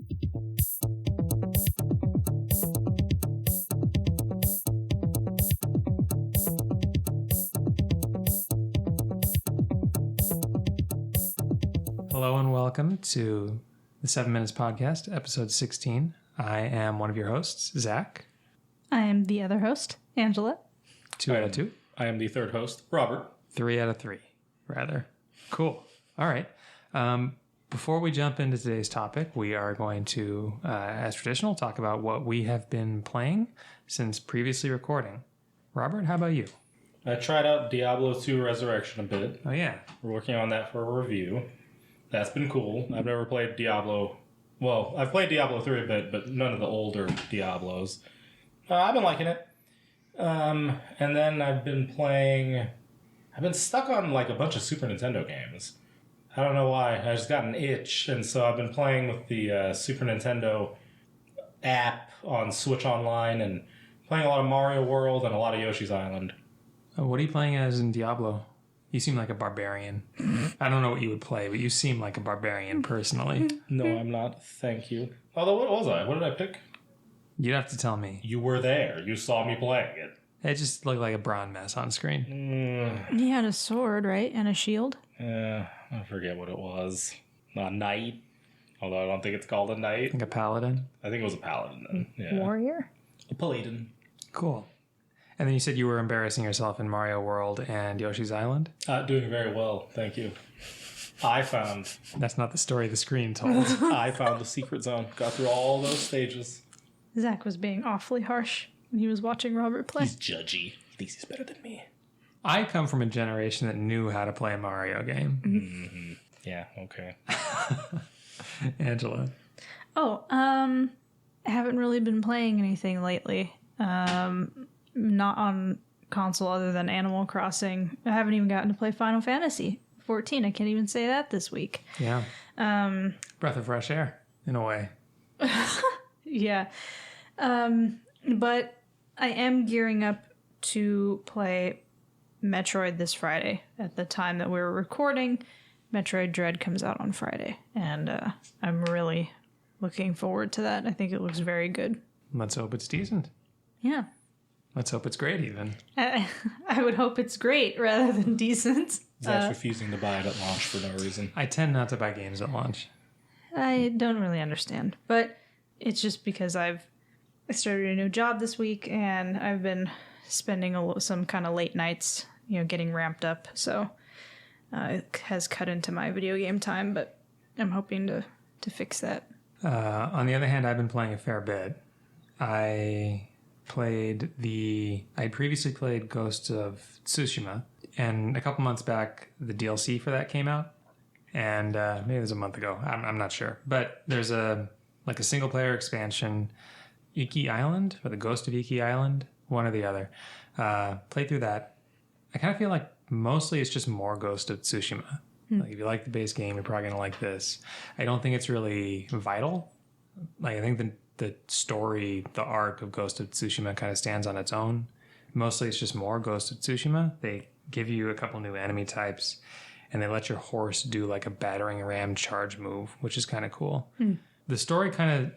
Hello and welcome to the 7 Minutes Podcast, episode 16. I am one of your hosts, Zack. I am the other host, Angela. 2 out of 2. I am the third host, Robert. 3 out of 3, rather. Cool. All right. Before we jump into today's topic, we are going to, as traditional, talk about what we have been playing since previously recording. Robert, how about you? I tried out Diablo 2 Resurrection a bit. Oh, yeah. We're working on that for a review. That's been cool. I've never played Diablo. Well, I've played Diablo 3 a bit, but none of the older Diablos. I've been liking it. And then I've been stuck on like a bunch of Super Nintendo games. I don't know why. I just got an itch, and so I've been playing with the Super Nintendo app on Switch Online and playing a lot of Mario World and a lot of Yoshi's Island. What are you playing as in Diablo? You seem like a barbarian. I don't know what you would play, but you seem like a barbarian personally. No, I'm not. Thank you. Although, what was I? What did I pick? You'd have to tell me. You were there. You saw me playing it. It just looked like a brown mess on screen. He had a sword, right? And a shield? I forget what it was. A knight. Although I don't think it's called a knight. Like a paladin? I think it was a paladin then. Yeah. Warrior? A paladin. Cool. And then you said you were embarrassing yourself in Mario World and Yoshi's Island? Doing very well, thank you. That's not the story the screen told. I found the secret zone. Got through all those stages. Zack was being awfully harsh when he was watching Robert play. He's judgy. He thinks he's better than me. I come from a generation that knew how to play a Mario game. Mm-hmm. Yeah, okay. Angela. I haven't really been playing anything lately. Not on console other than Animal Crossing. I haven't even gotten to play Final Fantasy 14. I can't even say that this week. Yeah. Breath of fresh air, in a way. Yeah. But I am gearing up to play Metroid this Friday. At the time that we're recording, Metroid Dread comes out on Friday. And I'm really looking forward to that. I think it looks very good. Let's hope it's decent. Yeah. Let's hope it's great, even. I would hope it's great rather than decent. Zach's refusing to buy it at launch for no reason. I tend not to buy games at launch. I don't really understand. But it's just because I started a new job this week, and I've been spending some kind of late nights, getting ramped up. So it has cut into my video game time, but I'm hoping to fix that. On the other hand, I've been playing a fair bit. I previously played Ghost of Tsushima, and a couple months back, the DLC for that came out, and maybe it was a month ago. I'm not sure, but there's a single player expansion, Iki Island, or the Ghost of Iki Island, one or the other. Played through that. I kind of feel like mostly it's just more Ghost of Tsushima. Like if you like the base game, you're probably gonna like this. I don't think it's really vital. Like I think the story, the arc of Ghost of Tsushima kind of stands on its own. Mostly it's just more Ghost of Tsushima. They give you a couple new enemy types, and they let your horse do like a battering ram charge move, which is kind of cool. The story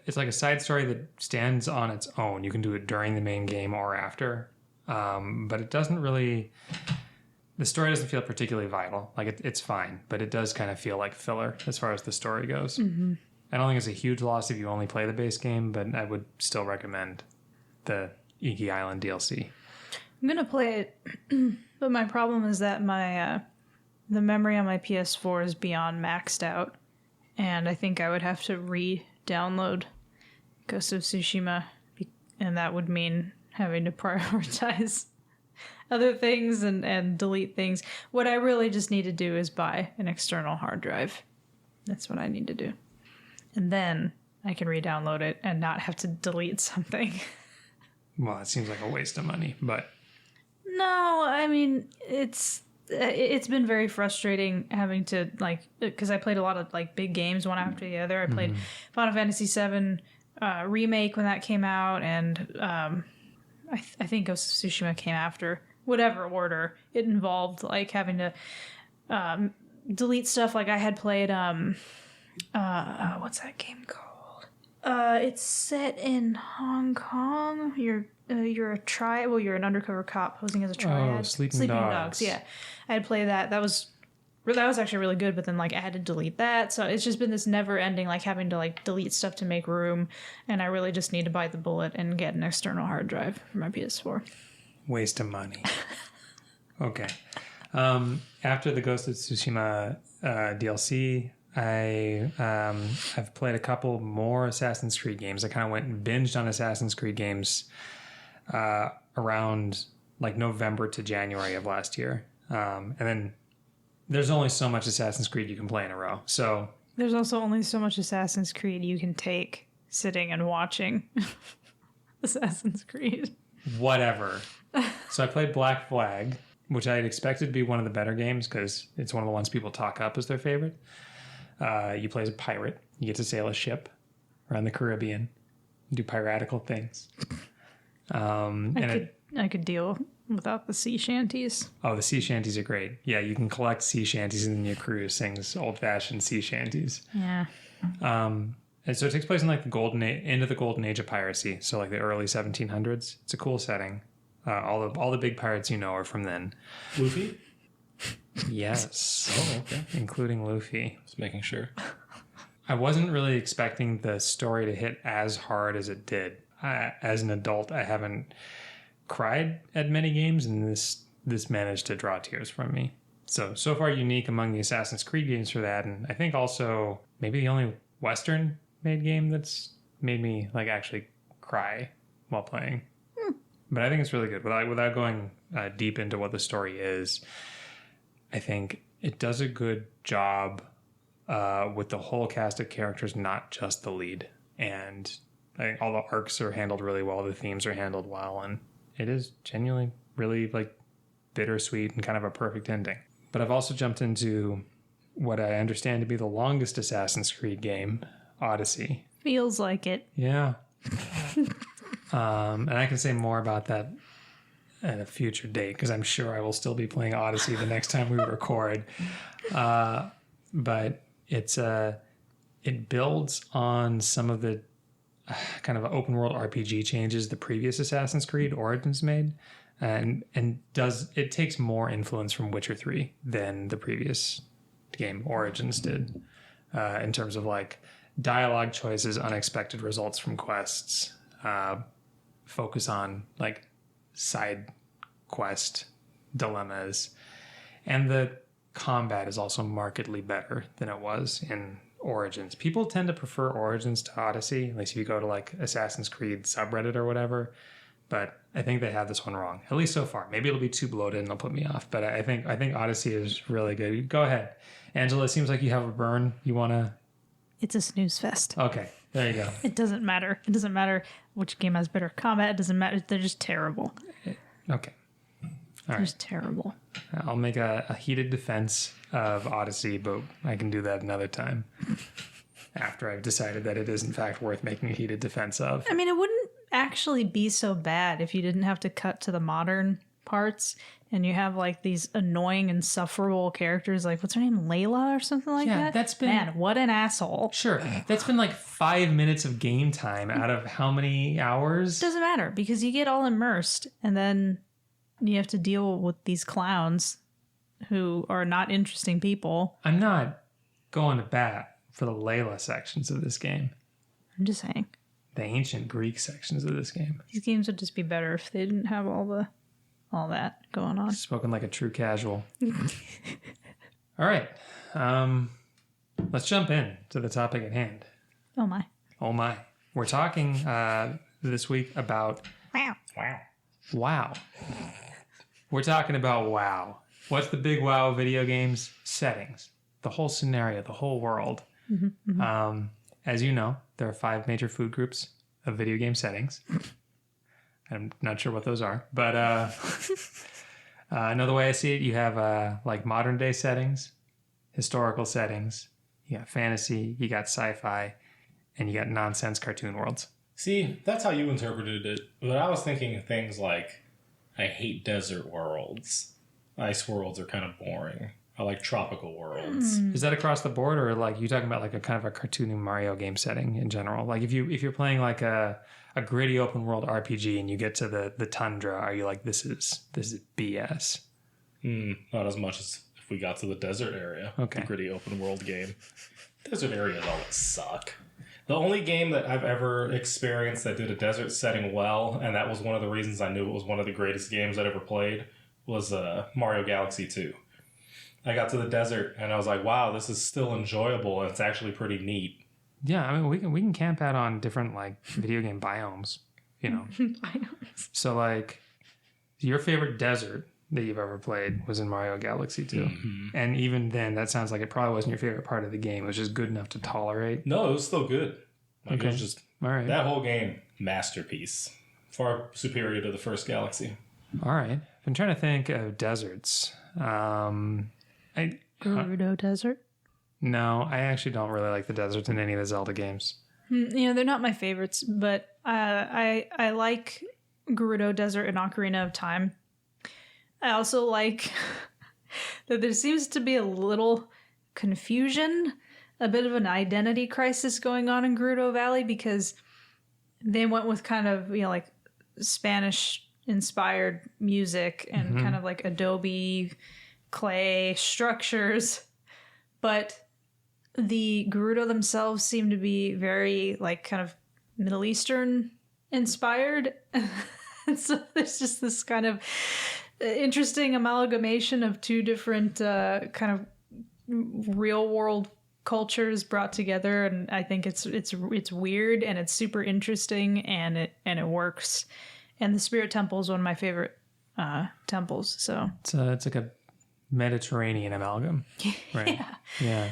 it's like a side story that stands on its own. You can do it during the main game or after, but it doesn't really... The story doesn't feel particularly vital. Like it's fine, but it does kind of feel like filler as far as the story goes. Mm-hmm. I don't think it's a huge loss if you only play the base game, but I would still recommend the Iki Island DLC. I'm gonna play it, but my problem is that my the memory on my PS4 is beyond maxed out, and I think I would have to re-download Ghost of Tsushima, and that would mean having to prioritize other things and delete things. What I really just need to do is buy an external hard drive. That's what I need to do. And then I can re-download it and not have to delete something. Well, it seems like a waste of money, but... No, I mean, it's been very frustrating having to, because I played a lot of, big games one after the other. I played Final Fantasy VII Remake when that came out, and I think Ghost of Tsushima came after. Whatever order, it involved, having to delete stuff. Like, I had played, what's that game called? It's set in Hong Kong. You're a triad. Well, you're an undercover cop posing as a triad. Oh, Sleeping Dogs. Yeah, I'd play that. That was actually really good. But then like I had to delete that, so it's just been this never ending like having to like delete stuff to make room, and I really just need to bite the bullet and get an external hard drive for my PS4. Waste of money. Okay. After the Ghost of Tsushima DLC, I've played a couple more Assassin's Creed games. I kind of went and binged on Assassin's Creed games around like November to January of last year. And then there's only so much Assassin's Creed you can play in a row. So there's also only so much Assassin's Creed you can take sitting and watching Assassin's Creed. Whatever. So I played Black Flag, which I had expected to be one of the better games because it's one of the ones people talk up as their favorite. You play as a pirate. You get to sail a ship around the Caribbean, do piratical things. I could deal without the sea shanties. Oh, the sea shanties are great. Yeah, you can collect sea shanties and then your crew sings old-fashioned sea shanties. Yeah. And so it takes place in like the end of the golden age of piracy. So like the early 1700s. It's a cool setting. All the big pirates you know are from then. Luffy? Yes. Oh, okay. Including Luffy. Just making sure. I wasn't really expecting the story to hit as hard as it did. As an adult, I haven't cried at many games, and this managed to draw tears from me. So far unique among the Assassin's Creed games for that, and I think also maybe the only Western-made game that's made me like actually cry while playing. But I think it's really good. Without going deep into what the story is, I think it does a good job with the whole cast of characters, not just the lead. And I think all the arcs are handled really well. The themes are handled well. And it is genuinely really like bittersweet and kind of a perfect ending. But I've also jumped into what I understand to be the longest Assassin's Creed game, Odyssey. Feels like it. Yeah. And I can say more about that at a future date because I'm sure I will still be playing Odyssey the next time we record. But it builds on some of the kind of open world RPG changes the previous Assassin's Creed Origins made, and it takes more influence from Witcher 3 than the previous game Origins did, in terms of like dialogue choices, unexpected results from quests, focus on like side quest dilemmas, and the combat is also markedly better than it was in Origins. People tend to prefer Origins to Odyssey, at least if you go to like Assassin's Creed subreddit or whatever, but I think they have this one wrong, at least so far. Maybe it'll be too bloated and it'll put me off, but I think Odyssey is really good. Go ahead, Angela. It seems like you have a burn you want to. It's a snooze fest. Okay, there you go. It doesn't matter. It doesn't matter which game has better combat. It doesn't matter. They're just terrible. Okay. They're just terrible. I'll make a heated defense of Odyssey, but I can do that another time after I've decided that it is in fact worth making a heated defense of. I mean, it wouldn't actually be so bad if you didn't have to cut to the modern parts and you have like these annoying, insufferable characters like, what's her name, Layla or something like that? That's been... Man, what an asshole. Sure, that's been like 5 minutes of game time out of how many hours? Doesn't matter because you get all immersed and then you have to deal with these clowns who are not interesting people. I'm not going to bat for the Layla sections of this game. I'm just saying. The ancient Greek sections of this game. These games would just be better if they didn't have all that going on. Spoken like a true casual. All right. Let's jump in to the topic at hand. Oh my. Oh my. We're talking this week about... Wow. We're talking about WoW. What's the big WoW of video games? Settings. The whole scenario, the whole world. As you know, there are 5 major food groups of video game settings. I'm not sure what those are, but another way I see it, you have like modern day settings, historical settings, you got fantasy, you got sci-fi, and you got nonsense cartoon worlds. See, that's how you interpreted it, but I was thinking of things like, I hate desert worlds. Ice worlds are kind of boring. I like tropical worlds. Is that across the board, or like you talking about like a kind of a cartoony Mario game setting in general? Like if you're playing like a gritty open world RPG and you get to the tundra, are you like this is BS? Not as much as if we got to the desert area. Okay. The gritty open world game. Desert areas always suck. The only game that I've ever experienced that did a desert setting well, and that was one of the reasons I knew it was one of the greatest games I'd ever played, was Mario Galaxy 2. I got to the desert and I was like, wow, this is still enjoyable and it's actually pretty neat. Yeah, I mean we can camp out on different like video game biomes, you know. Biomes. So like your favorite desert that you've ever played was in Mario Galaxy 2. Mm-hmm. And even then that sounds like it probably wasn't your favorite part of the game. It was just good enough to tolerate. No, it was still good. Like okay. It was just all right. That whole game, masterpiece. Far superior to the first Galaxy. All right. I've been trying to think of deserts. Gerudo Desert? No, I actually don't really like the deserts in any of the Zelda games. You know, they're not my favorites, but I like Gerudo Desert and Ocarina of Time. I also like that there seems to be a little confusion, a bit of an identity crisis going on in Gerudo Valley because they went with kind of, you know, like Spanish-inspired music and kind of like Adobe clay structures, but the Gerudo themselves seem to be very like kind of Middle Eastern inspired. So there's just this kind of interesting amalgamation of two different kind of real world cultures brought together, and I think it's weird and it's super interesting and it works. And the Spirit Temple is one of my favorite temples. So it's like a Mediterranean amalgam, right? Yeah.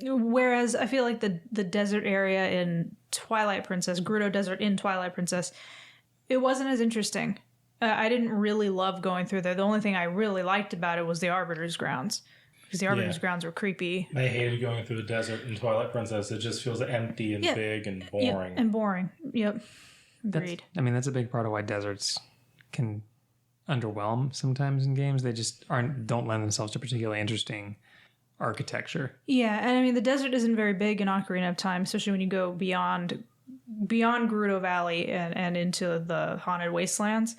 Whereas I feel like the desert area in Twilight Princess, Gerudo Desert in Twilight Princess, it wasn't as interesting. I didn't really love going through there. The only thing I really liked about it was the Arbiter's Grounds, because the Arbiter's Grounds were creepy. I hated going through the desert in Twilight Princess. It just feels empty and big and boring. Yeah, and boring. Yep. Agreed. That's a big part of why deserts can underwhelm sometimes in games. They just don't lend themselves to particularly interesting architecture. Yeah, and I mean the desert isn't very big in Ocarina of Time, especially when you go beyond Gerudo Valley and into the haunted wastelands.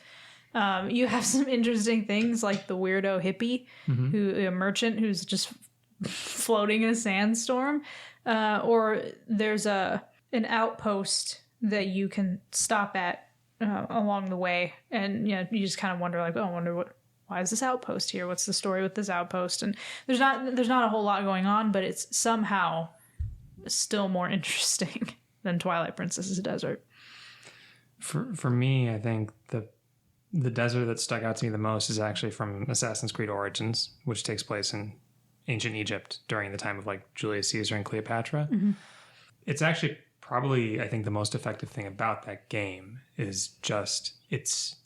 You have some interesting things like the weirdo hippie, a merchant who's just floating in a sandstorm, or there's an outpost that you can stop at along the way, and you just kind of wonder like, oh, I wonder why is this outpost here? What's the story with this outpost? And there's not a whole lot going on, but it's somehow still more interesting than Twilight Princess's desert. For me, I think the desert that stuck out to me the most is actually from Assassin's Creed Origins, which takes place in ancient Egypt during the time of like Julius Caesar and Cleopatra. Mm-hmm. It's actually probably, I think, the most effective thing about that game is just it's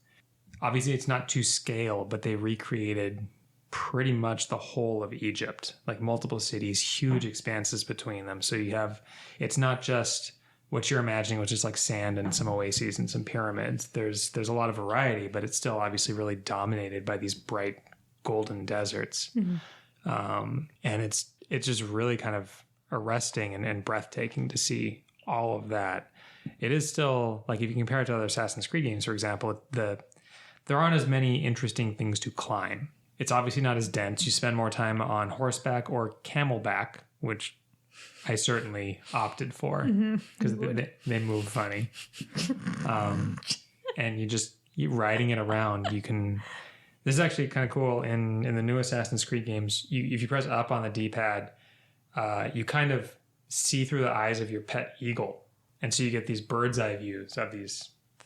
not to scale, but they recreated pretty much the whole of Egypt, like multiple cities, huge expanses between them. So it's not just what you're imagining, which is like sand and some oases and some pyramids. There's a lot of variety, but it's still obviously really dominated by these bright golden deserts. Mm-hmm. And it's just really kind of arresting and breathtaking to see all of that. It is still, like if you compare it to other Assassin's Creed games, for example, there aren't as many interesting things to climb. It's obviously not as dense. You spend more time on horseback or camelback, which I certainly opted for because they move funny. And you riding it around, you can... This is actually kind of cool. In the new Assassin's Creed games, if you press up on the D-pad, you kind of see through the eyes of your pet eagle. And so you get these bird's eye views of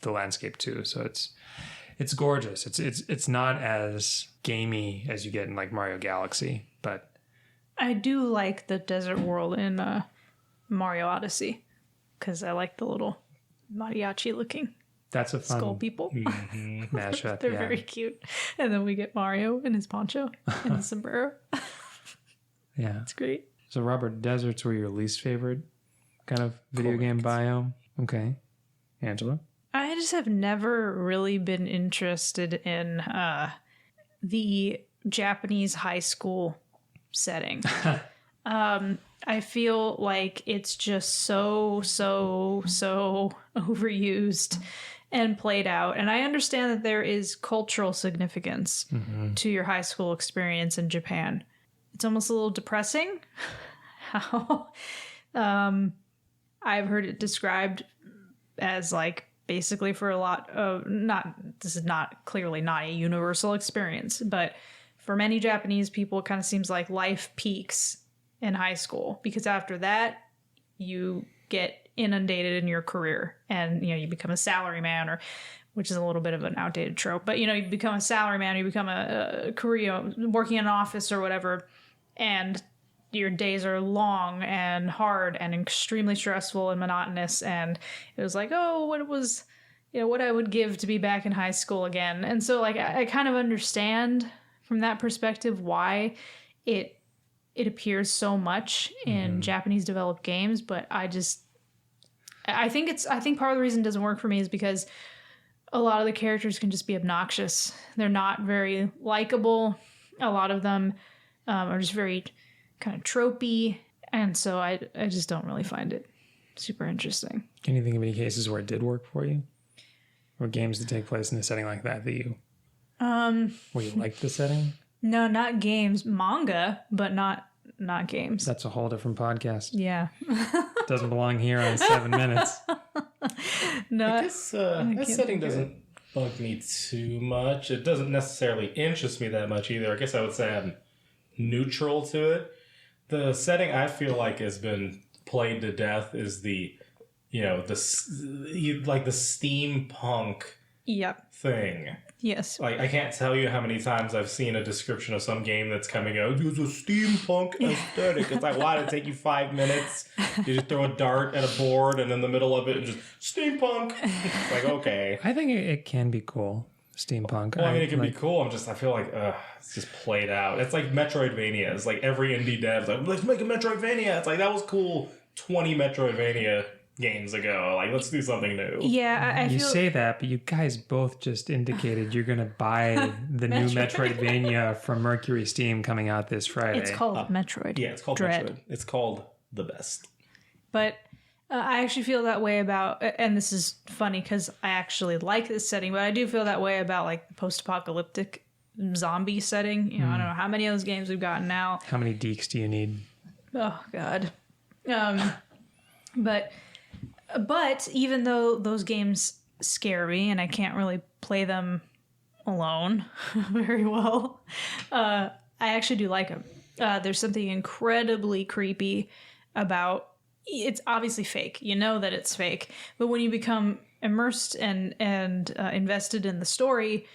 the landscape too. So it's gorgeous. It's not as gamey as you get in like Mario Galaxy, but I do like the desert world in Mario Odyssey because I like the little mariachi looking that's a fun skull people. Mashup. They're very cute. And then we get Mario in his poncho and his sombrero. Yeah. It's great. So Robert, deserts were your least favorite kind of video game biome? Okay. Angela? I just have never really been interested in the Japanese high school setting. I feel like it's just so overused and played out. And I understand that there is cultural significance to your high school experience in Japan. It's almost a little depressing how I've heard it described as like basically for a lot of this is not clearly not a universal experience, but for many Japanese people, it kind of seems like life peaks in high school, because after that you get inundated in your career and you become a salaryman, or which is a little bit of an outdated trope, but you become a salaryman, you become a career working in an office or whatever, and your days are long and hard and extremely stressful and monotonous. And it was like, oh, what it was, what I would give to be back in high school again. And so like I kind of understand from that perspective why it appears so much in Japanese developed games, but I think part of the reason it doesn't work for me is because a lot of the characters can just be obnoxious. They're not very likable. A lot of them are just very kind of tropey, and so I just don't really find it super interesting. Can you think of any cases where it did work for you? Or games that take place in a setting like that you where you like the setting? No, not games. Manga, but not games. That's a whole different podcast. Yeah. Doesn't belong here on 7 minutes. No, I guess that setting doesn't bug me too much. It doesn't necessarily interest me that much either. I guess I would say I'm neutral to it. The setting I feel like has been played to death is the steampunk thing. Yes. Like, I can't tell you how many times I've seen a description of some game that's coming out, there's a steampunk aesthetic. It's like, why did it take you 5 minutes? You just throw a dart at a board and in the middle of it and just, steampunk. It's like, okay. I think it can be cool, steampunk. Well, I mean, it can be cool. I feel like, it's just played out. It's like Metroidvania. It's like every indie dev's like, let's make a Metroidvania. It's like, that was cool 20 Metroidvania games ago. Like, let's do something new. Yeah, I feel... You say that, but you guys both just indicated you're going to buy the new Metroidvania from Mercury Steam coming out this Friday. It's called Metroid. Yeah, it's called Dread. Metroid. It's called the best. But I actually feel that way about, and this is funny because I actually like this setting, but I do feel that way about like the post-apocalyptic zombie setting. I don't know how many of those games we've gotten now. How many deeks do you need? Oh, God. But even though those games scare me and I can't really play them alone very well, I actually do like them. There's something incredibly creepy about... It's obviously fake. You know that it's fake. But when you become immersed and invested in the story,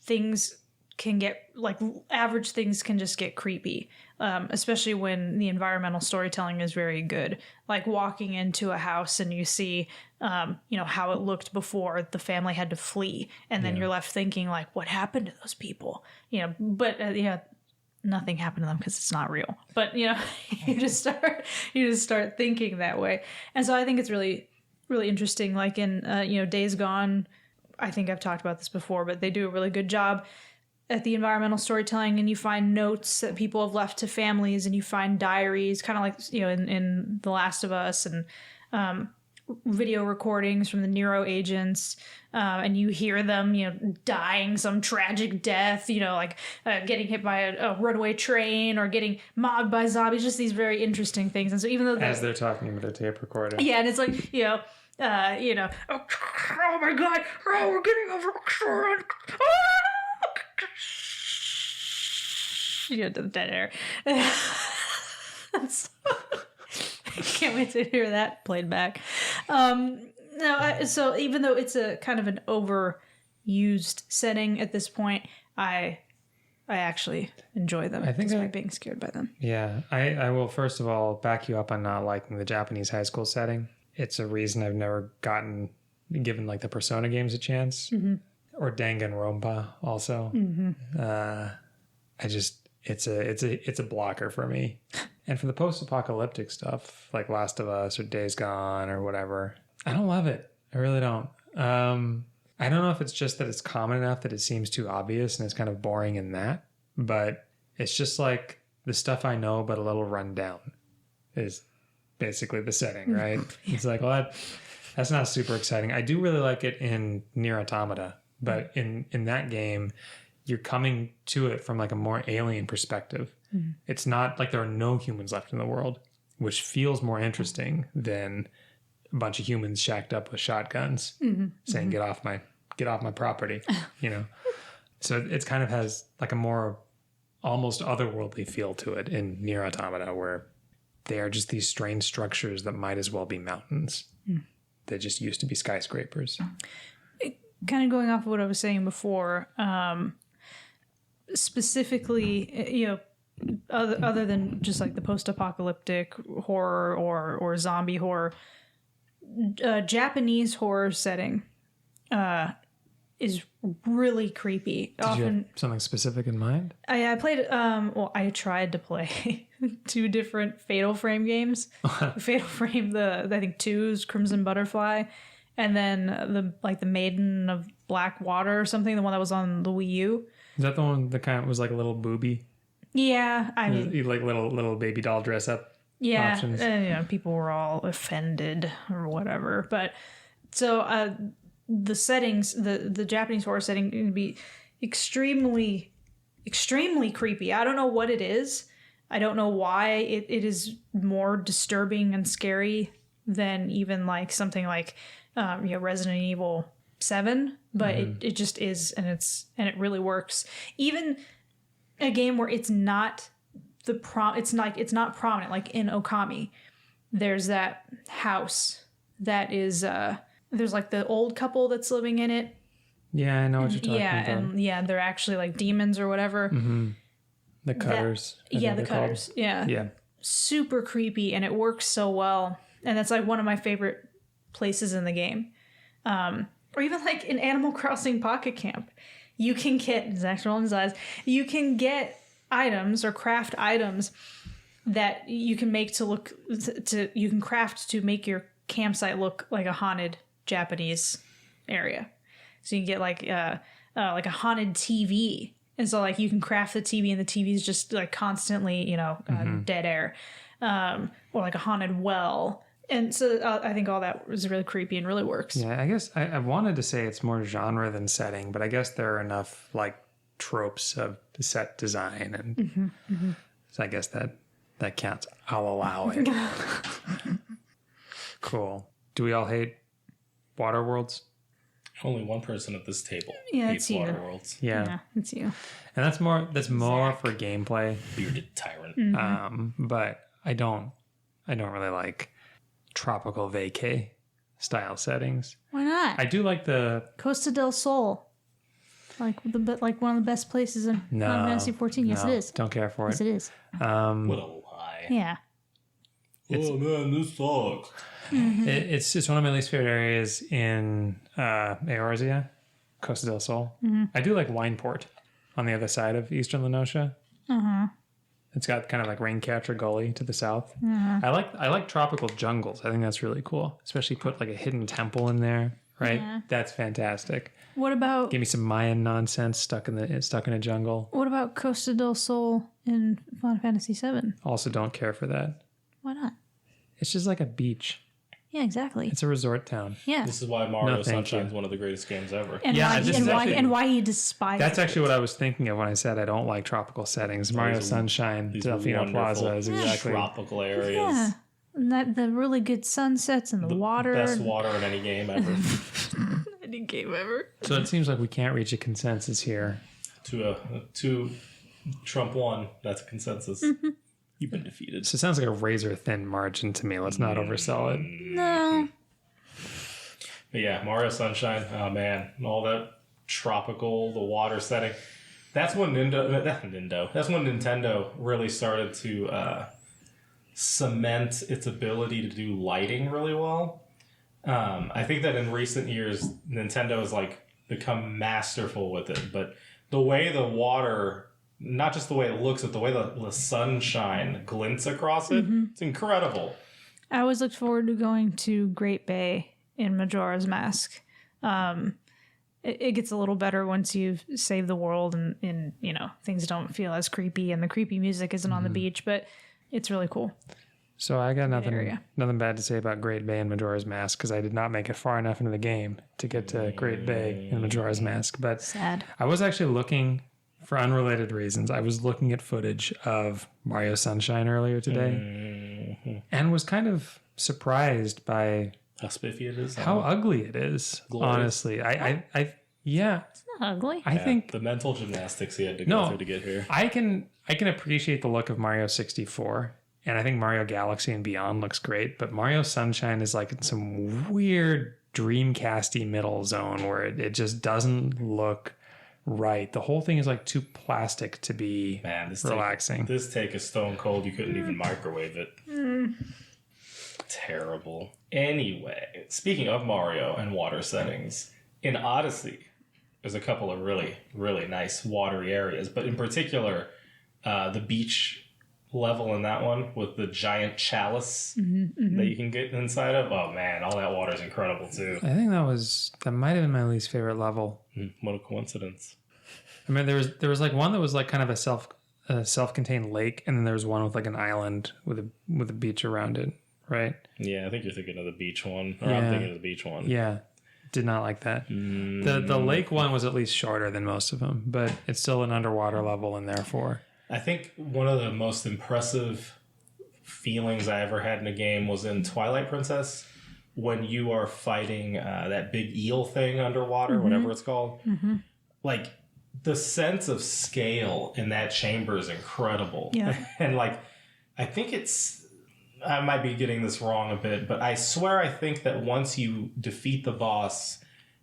things can get... Like, average things can just get creepy. Especially when the environmental storytelling is very good. Like walking into a house and you see, how it looked before the family had to flee. And then you're left thinking, like, what happened to those people? But nothing happened to them because it's not real. But, you just start thinking that way. And so I think it's really, really interesting. Like in, Days Gone, I think I've talked about this before, but they do a really good job at the environmental storytelling, and you find notes that people have left to families, and you find diaries, kind of like, in The Last of Us, and video recordings from the Nero agents, and you hear them, dying some tragic death, getting hit by a runaway train or getting mobbed by zombies, just these very interesting things. And so even though as they're talking about their tape recorder. Yeah, and it's like, oh my God, we're getting overrun. To the dead air. Can't wait to hear that played back. So even though it's a kind of an overused setting at this point, I actually enjoy them. I think despite being scared by them. Yeah, I will first of all back you up on not liking the Japanese high school setting. It's a reason I've never given like the Persona games a chance, or Danganronpa also. It's a blocker for me. And for the post-apocalyptic stuff, like Last of Us or Days Gone or whatever, I don't love it. I really don't. I I don't know if it's just that it's common enough that it seems too obvious and it's kind of boring in that, but it's just like the stuff I know, but a little run down is basically the setting, right? It's like, well, that's not super exciting. I do really like it in Nier Automata, but in that game, you're coming to it from like a more alien perspective. It's not like there are no humans left in the world, which feels more interesting than a bunch of humans shacked up with shotguns saying, get off my property, you know? So it kind of has like a more almost otherworldly feel to it in Nier Automata, where they are just these strange structures that might as well be mountains. They just used to be skyscrapers. Kind of going off of what I was saying before, specifically, you know, other than just like the post-apocalyptic horror or zombie horror, Japanese horror setting is really creepy. Did you have something specific in mind? I played, I tried to play 2 different Fatal Frame games. Fatal Frame, I think 2's Crimson Butterfly, and then the Maiden of Black Water or something, the one that was on the Wii U. Is that the one that kind of was like a little booby? Yeah, I mean, like little baby doll dress up. Yeah, options. And, you know, people were all offended or whatever. But so the settings, the Japanese horror setting can be extremely creepy. I don't know what it is. I don't know why it is more disturbing and scary than even like something like Resident Evil 7, but it just is, and it really works. Even a game where it's not it's not prominent, like in Okami, there's that house that is there's like the old couple that's living in it. Yeah, I know what you're talking about. And they're actually like demons or whatever. The cutters. The cutters. Called. Yeah. Super creepy, and it works so well. And that's like one of my favorite places in the game. Or even like in Animal Crossing Pocket Camp, you can get Zack's rolling his eyes. You can get items or craft items that you can make you can craft to make your campsite look like a haunted Japanese area. So you can get like a haunted TV, and so like you can craft the TV, and the TV is just like constantly, dead air, or like a haunted well. And so I think all that was really creepy and really works. Yeah, I guess I wanted to say it's more genre than setting, but I guess there are enough like tropes of set design, and so I guess that counts. I'll allow it. Cool. Do we all hate water worlds? Only one person at this table hates water worlds. Yeah, it's you. And that's more Zack. for gameplay. Bearded tyrant. But I don't really like tropical vacay style settings. Why not? I do like the Costa del Sol, like one of the best places in Final Fantasy 14. Yes, it is. Don't care for Yes, it. it is. What a lie. Yeah. Oh man, this sucks. It's just one of my least favorite areas in Eorzea, Costa del Sol. I do like Wineport on the other side of Eastern Lenosha. It's got kind of like Raincatcher Gully to the south. I like tropical jungles. I think that's really cool. Especially put like a hidden temple in there, right? Yeah. That's fantastic. What about Give me some Mayan nonsense stuck in a jungle. What about Costa del Sol in Final Fantasy 7? Also don't care for that. Why not? It's just like a beach. Yeah, exactly. It's a resort town. Yeah. This is why Mario No, thank Sunshine is you. one of the greatest games ever. And Yeah, this is actually- why he despises That's it. actually what I was thinking of when I said I don't like tropical settings. Mario Sunshine, These Delfino wonderful Plaza is exactly. tropical areas. Yeah. And that the really good sunsets and the water. Best water in any game ever. Any game ever. So it seems like we can't reach a consensus here. to Trump won. That's a consensus. You've been defeated. So it sounds like a razor thin margin to me. Let's not oversell it. No. But yeah, Mario Sunshine. Oh man, all that tropical, the water setting. That's when Nintendo really started to cement its ability to do lighting really well. I think that in recent years, Nintendo has like become masterful with it. But the way the water, not just the way it looks, but the way the sunshine glints across it, it's incredible. I always looked forward to going to Great Bay in Majora's Mask. it gets a little better once you've saved the world and you know, things don't feel as creepy and the creepy music isn't on the beach, but it's really cool. So I got area. nothing bad to say about Great Bay and Majora's Mask because I did not make it far enough into the game to get to Great Bay and Majora's Mask. But Sad. I was actually looking, for unrelated reasons, I was looking at footage of Mario Sunshine earlier today and was kind of surprised by how spiffy it is. how ugly it is. Glorious. Honestly, I yeah. It's not ugly. I think the mental gymnastics he had to go through to get here. I can appreciate the look of Mario 64, and I think Mario Galaxy and Beyond looks great, but Mario Sunshine is like in some weird Dreamcasty middle zone where it just doesn't look right. The whole thing is like too plastic to be relaxing. This take is stone cold. You couldn't even microwave it. Terrible. Anyway, speaking of Mario and water settings, in Odyssey, there's a couple of really, really nice watery areas, but in particular, the beach level in that one with the giant chalice that you can get inside of. Oh man, all that water is incredible too. I think that might have been my least favorite level. What a coincidence. I mean, there was like one that was like kind of a self-contained lake, and then there was one with like an island with a beach around it, right? Yeah, I think you're thinking of the beach one. Or I'm thinking of the beach one. Yeah. Did not like that. The lake one was at least shorter than most of them, but it's still an underwater level, and therefore I think one of the most impressive feelings I ever had in a game was in Twilight Princess when you are fighting that big eel thing underwater, whatever it's called. Like, the sense of scale in that chamber is incredible. Yeah. And, like, I think I might be getting this wrong a bit, but I swear I think that once you defeat the boss,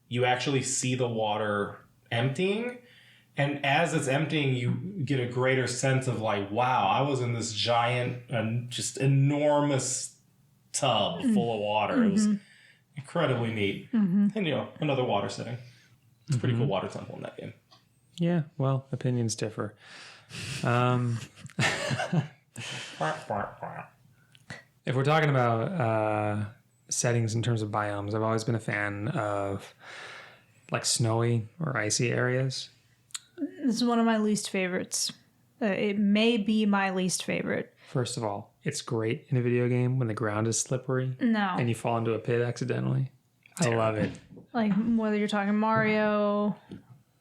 you actually see the water emptying. And as it's emptying, you get a greater sense of like, wow, I was in this giant and just enormous tub full of water. It was incredibly neat. And, you know, another water setting. It's a pretty cool water temple in that game. yeah. Well, opinions differ. If we're talking about settings in terms of biomes, I've always been a fan of like snowy or icy areas. This is one of my least favorites. It may be my least favorite. First of all, it's great in a video game when the ground is slippery No. and you fall into a pit accidentally. I love it. Like, whether you're talking Mario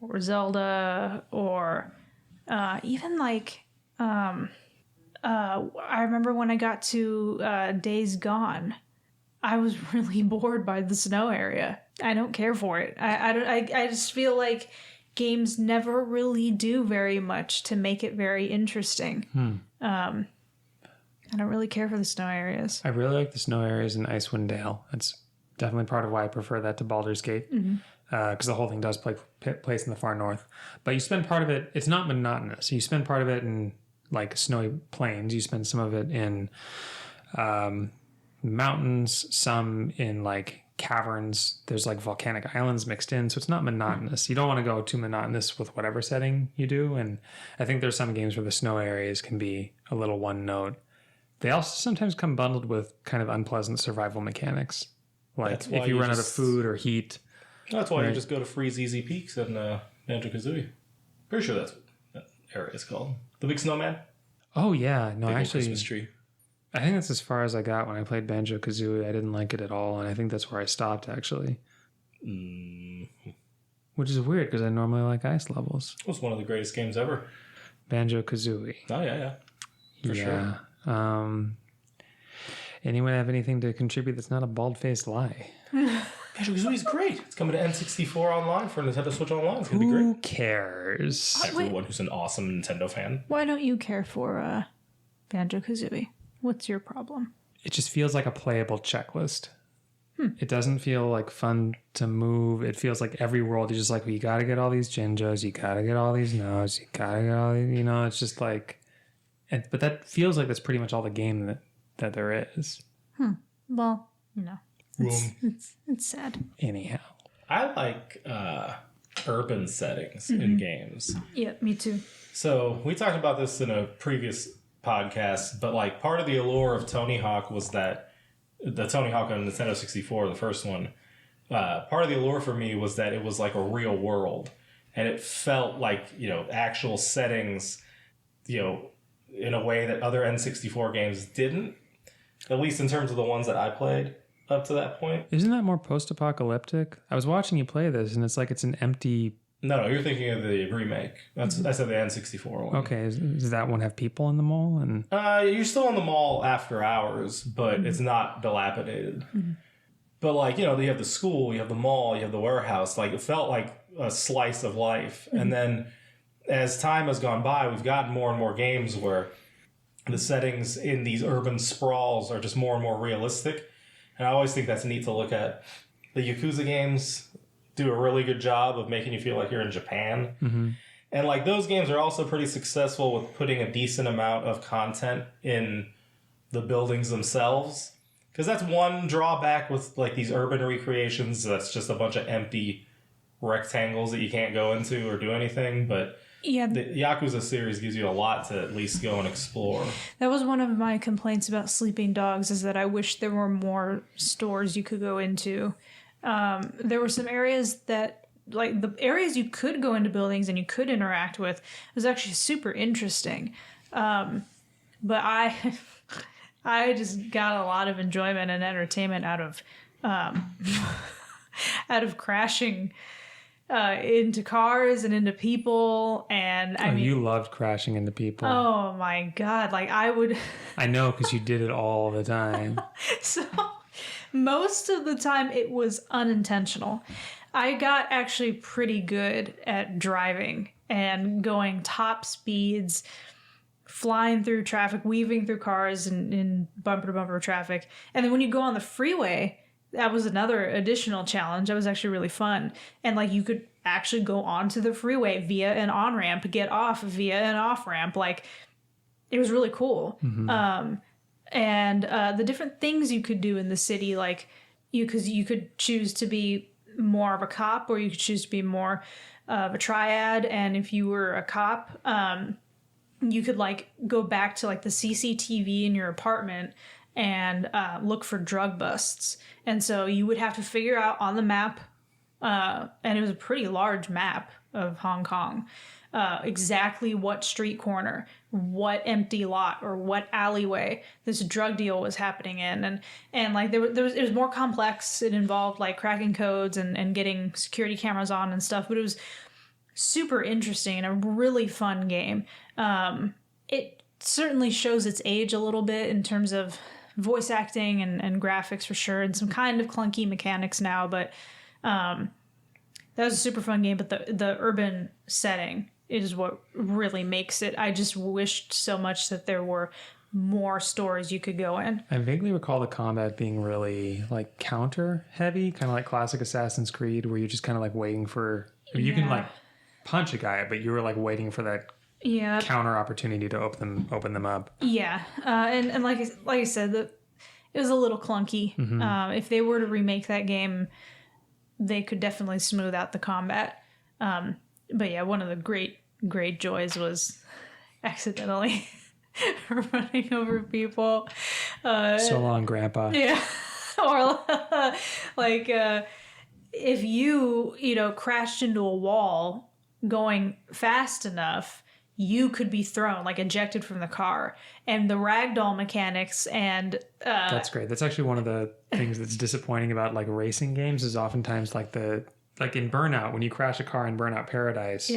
or Zelda or even like... I remember when I got to Days Gone, I was really bored by the snow area. I don't care for it. I just feel like games never really do very much to make it very interesting. I don't really care for the snow areas. I really like the snow areas in Icewind Dale. That's definitely part of why I prefer that to Baldur's Gate. Because the whole thing does take place in the far north. But you spend part of it, it's not monotonous. You spend part of it in like snowy plains. You spend some of it in mountains, some in like caverns. There's like volcanic islands mixed in, so it's not monotonous. You don't want to go too monotonous with whatever setting you do. And I think there's some games where the snow areas can be a little one note. They also sometimes come bundled with kind of unpleasant survival mechanics. Like if you run out of food or heat. That's why you just go to Freeze Easy Peaks and Banjo-Kazooie. Pretty sure that's what that area is called. The Big Snowman? Oh, yeah. No, Big actually, Christmas tree. I think that's as far as I got when I played Banjo-Kazooie. I didn't like it at all, and I think that's where I stopped, actually. Which is weird, because I normally like ice levels. It was one of the greatest games ever. Banjo-Kazooie. Oh, yeah. For sure. Anyone have anything to contribute that's not a bald-faced lie? Banjo-Kazooie is great. It's coming to N64 online for Nintendo Switch Online. It's going to be great. Who cares? Everyone who's an awesome Nintendo fan. Why don't you care for Banjo-Kazooie? What's your problem? It just feels like a playable checklist. It doesn't feel like fun to move. It feels like every world you're just like, well, you got to get all these Jinjos, you got to get all these No's, you got to get all these, you know, it's just like, but that feels like that's pretty much all the game that there is. Well, you know, it's sad. Anyhow. I like urban settings in games. Yeah, me too. So we talked about this in a previous podcast, but like part of the allure of Tony Hawk was that the Tony Hawk on Nintendo 64, the first one, part of the allure for me was that it was like a real world. And it felt like, actual settings, in a way that other N64 games didn't. At least in terms of the ones that I played up to that point. Isn't that more post-apocalyptic? I was watching you play this, and it's like it's an empty... No, you're thinking of the remake. I said the N64 one. Okay, does that one have people in the mall? And you're still in the mall after hours, but it's not dilapidated. But, like, you have the school, you have the mall, you have the warehouse. Like, it felt like a slice of life. And then as time has gone by, we've gotten more and more games where the settings in these urban sprawls are just more and more realistic. And I always think that's neat to look at. The Yakuza games do a really good job of making you feel like you're in Japan. And like those games are also pretty successful with putting a decent amount of content in the buildings themselves. Because that's one drawback with like these urban recreations. That's just a bunch of empty rectangles that you can't go into or do anything. But yeah, the Yakuza series gives you a lot to at least go and explore. That was one of my complaints about Sleeping Dogs, is that I wish there were more stores you could go into. There were some areas that, like the areas you could go into buildings and you could interact with, was actually super interesting. But I just got a lot of enjoyment and entertainment out of crashing into cars and into people, and I mean, you loved crashing into people. Oh my god! Like I would. I know, because you did it all the time. So most of the time it was unintentional. I got actually pretty good at driving and going top speeds, flying through traffic, weaving through cars in bumper to bumper traffic, and then when you go on the freeway. That was another additional challenge. That was actually really fun. And like you could actually go onto the freeway via an on-ramp, get off via an off-ramp. Like it was really cool. And the different things you could do in the city, like because you could choose to be more of a cop or you could choose to be more of a triad. And if you were a cop, you could like go back to like the CCTV in your apartment and look for drug busts. And so you would have to figure out on the map, and it was a pretty large map of Hong Kong, exactly what street corner, what empty lot, or what alleyway this drug deal was happening in. And like it was more complex. It involved like cracking codes and getting security cameras on and stuff, but it was super interesting and a really fun game. It certainly shows its age a little bit in terms of voice acting and graphics for sure, and some kind of clunky mechanics now, but that was a super fun game. But the urban setting is what really makes it. I just wished so much that there were more stores you could go in. I vaguely recall the combat being really like counter heavy, kind of like classic Assassin's Creed, where you're just kind of like waiting for, you can like punch a guy, but you were like waiting for that counter opportunity to open them up. Yeah, and like I said, it was a little clunky. If they were to remake that game, they could definitely smooth out the combat. But yeah, one of the great joys was accidentally running over people. So long, Grandpa. Yeah, or like if you crashed into a wall going fast enough, you could be thrown, like ejected from the car. And the ragdoll mechanics and... that's great. That's actually one of the things that's disappointing about like racing games is oftentimes like in Burnout, when you crash a car in Burnout Paradise,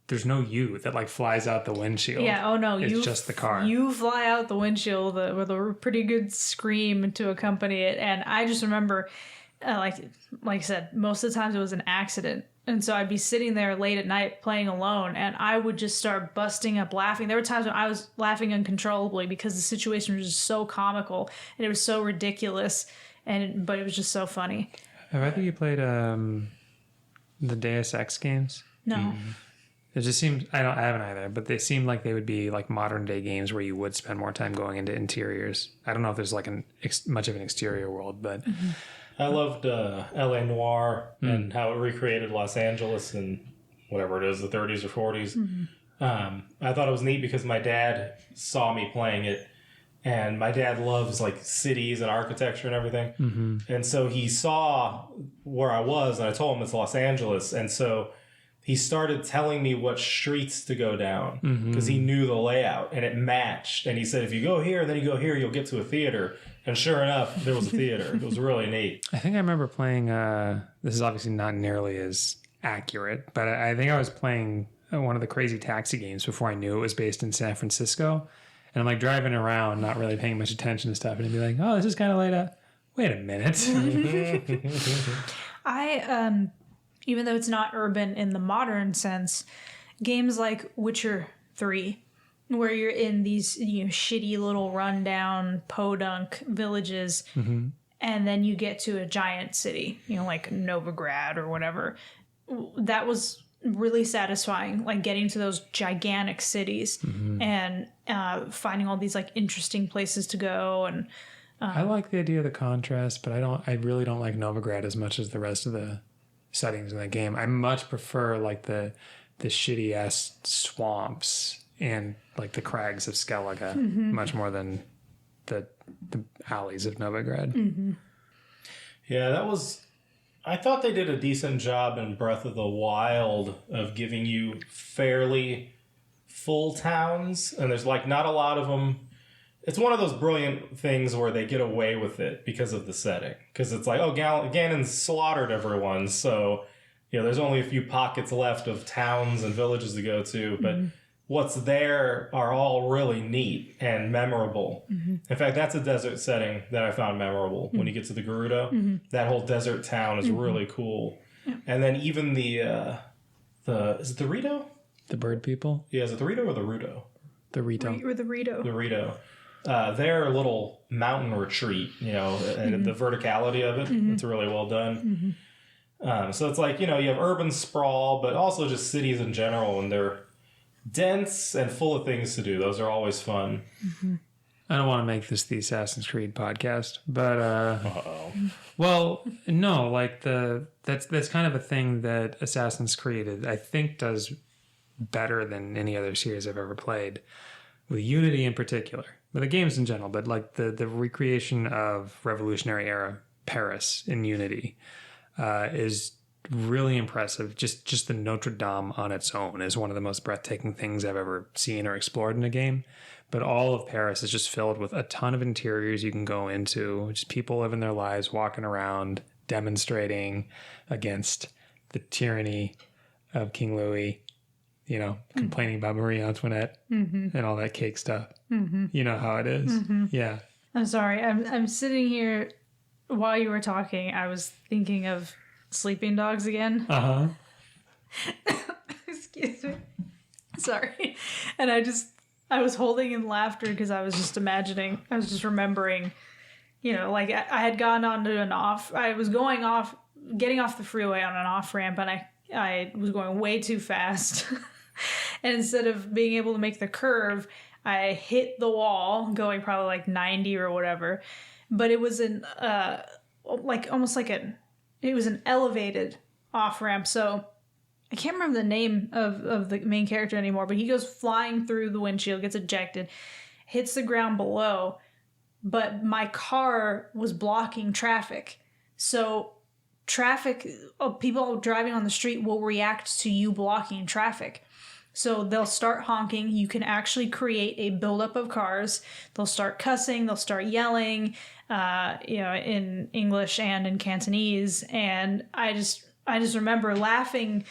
there's no you that like flies out the windshield. Yeah, oh no. It's just the car. You fly out the windshield with a pretty good scream to accompany it. And I just remember, like I said, most of the times it was an accident. And so I'd be sitting there late at night playing alone, and I would just start busting up laughing. There were times when I was laughing uncontrollably because the situation was just so comical and it was so ridiculous, but it was just so funny. Have either of you played the Deus Ex games? No. It just seems, I haven't either, but they seem like they would be like modern day games where you would spend more time going into interiors. I don't know if there's like much of an exterior world, but... I loved L.A. Noire and how it recreated Los Angeles in whatever it is, the 30s or 40s. I thought it was neat because my dad saw me playing it And my dad loves like cities and architecture and everything. And so he saw where I was, and I told him it's Los Angeles. And so he started telling me what streets to go down because he knew the layout and it matched. And he said, if you go here and then you go here, you'll get to a theater. And sure enough, there was a theater. It was really neat. I think I remember playing, this is obviously not nearly as accurate, but I think I was playing one of the Crazy Taxi games before I knew it was based in San Francisco. And I'm like driving around, not really paying much attention to stuff, and I'd be like, "Oh, this is kind of laid out." Wait a minute. Even though it's not urban in the modern sense, games like Witcher 3, where you're in these shitty little rundown podunk villages, and then you get to a giant city, like Novigrad or whatever. That was really satisfying, like getting to those gigantic cities and finding all these like interesting places to go. And I like the idea of the contrast, but I really don't like Novigrad as much as the rest of the settings in the game. I much prefer like the shitty ass swamps and like the crags of Skellige much more than the alleys of Novigrad. Yeah, I thought they did a decent job in Breath of the Wild of giving you fairly full towns, and there's like not a lot of them. It's one of those brilliant things where they get away with it because of the setting. Because it's like, oh, Ganon's slaughtered everyone, so there's only a few pockets left of towns and villages to go to, but what's there are all really neat and memorable. In fact, that's a desert setting that I found memorable. When you get to the Gerudo, that whole desert town is really cool. And then even is it the Rito? The bird people? Yeah, is it the Rito or the Rudo? The Rito. Or the Rito. The Rito. Their little mountain retreat, and the verticality of it, it's really well done. So it's like, you have urban sprawl, but also just cities in general, and they're dense and full of things to do. Those are always fun. I don't want to make this the Assassin's Creed podcast, but well, no, like that's kind of a thing that Assassin's Creed I think does better than any other series I've ever played, with Unity in particular, but the games in general. But like the recreation of Revolutionary era Paris in Unity is really impressive. Just the Notre Dame on its own is one of the most breathtaking things I've ever seen or explored in a game. But all of Paris is just filled with a ton of interiors you can go into, just people living their lives, walking around, demonstrating against the tyranny of King Louis, complaining about Marie Antoinette and all that cake stuff. You know how it is. Yeah. I'm sorry. I'm sitting here while you were talking. I was thinking of Sleeping Dogs again. Excuse me. Sorry. And I was holding in laughter because I was just remembering, like I had gone onto I was getting off the freeway on an off ramp, and I was going way too fast. And instead of being able to make the curve, I hit the wall going probably like 90 or whatever. But it was it was an elevated off ramp. So I can't remember the name of the main character anymore, but he goes flying through the windshield, gets ejected, hits the ground below, but my car was blocking traffic. So people driving on the street will react to you blocking traffic. So they'll start honking. You can actually create a buildup of cars. They'll start cussing. They'll start yelling, in English and in Cantonese. And I just remember laughing.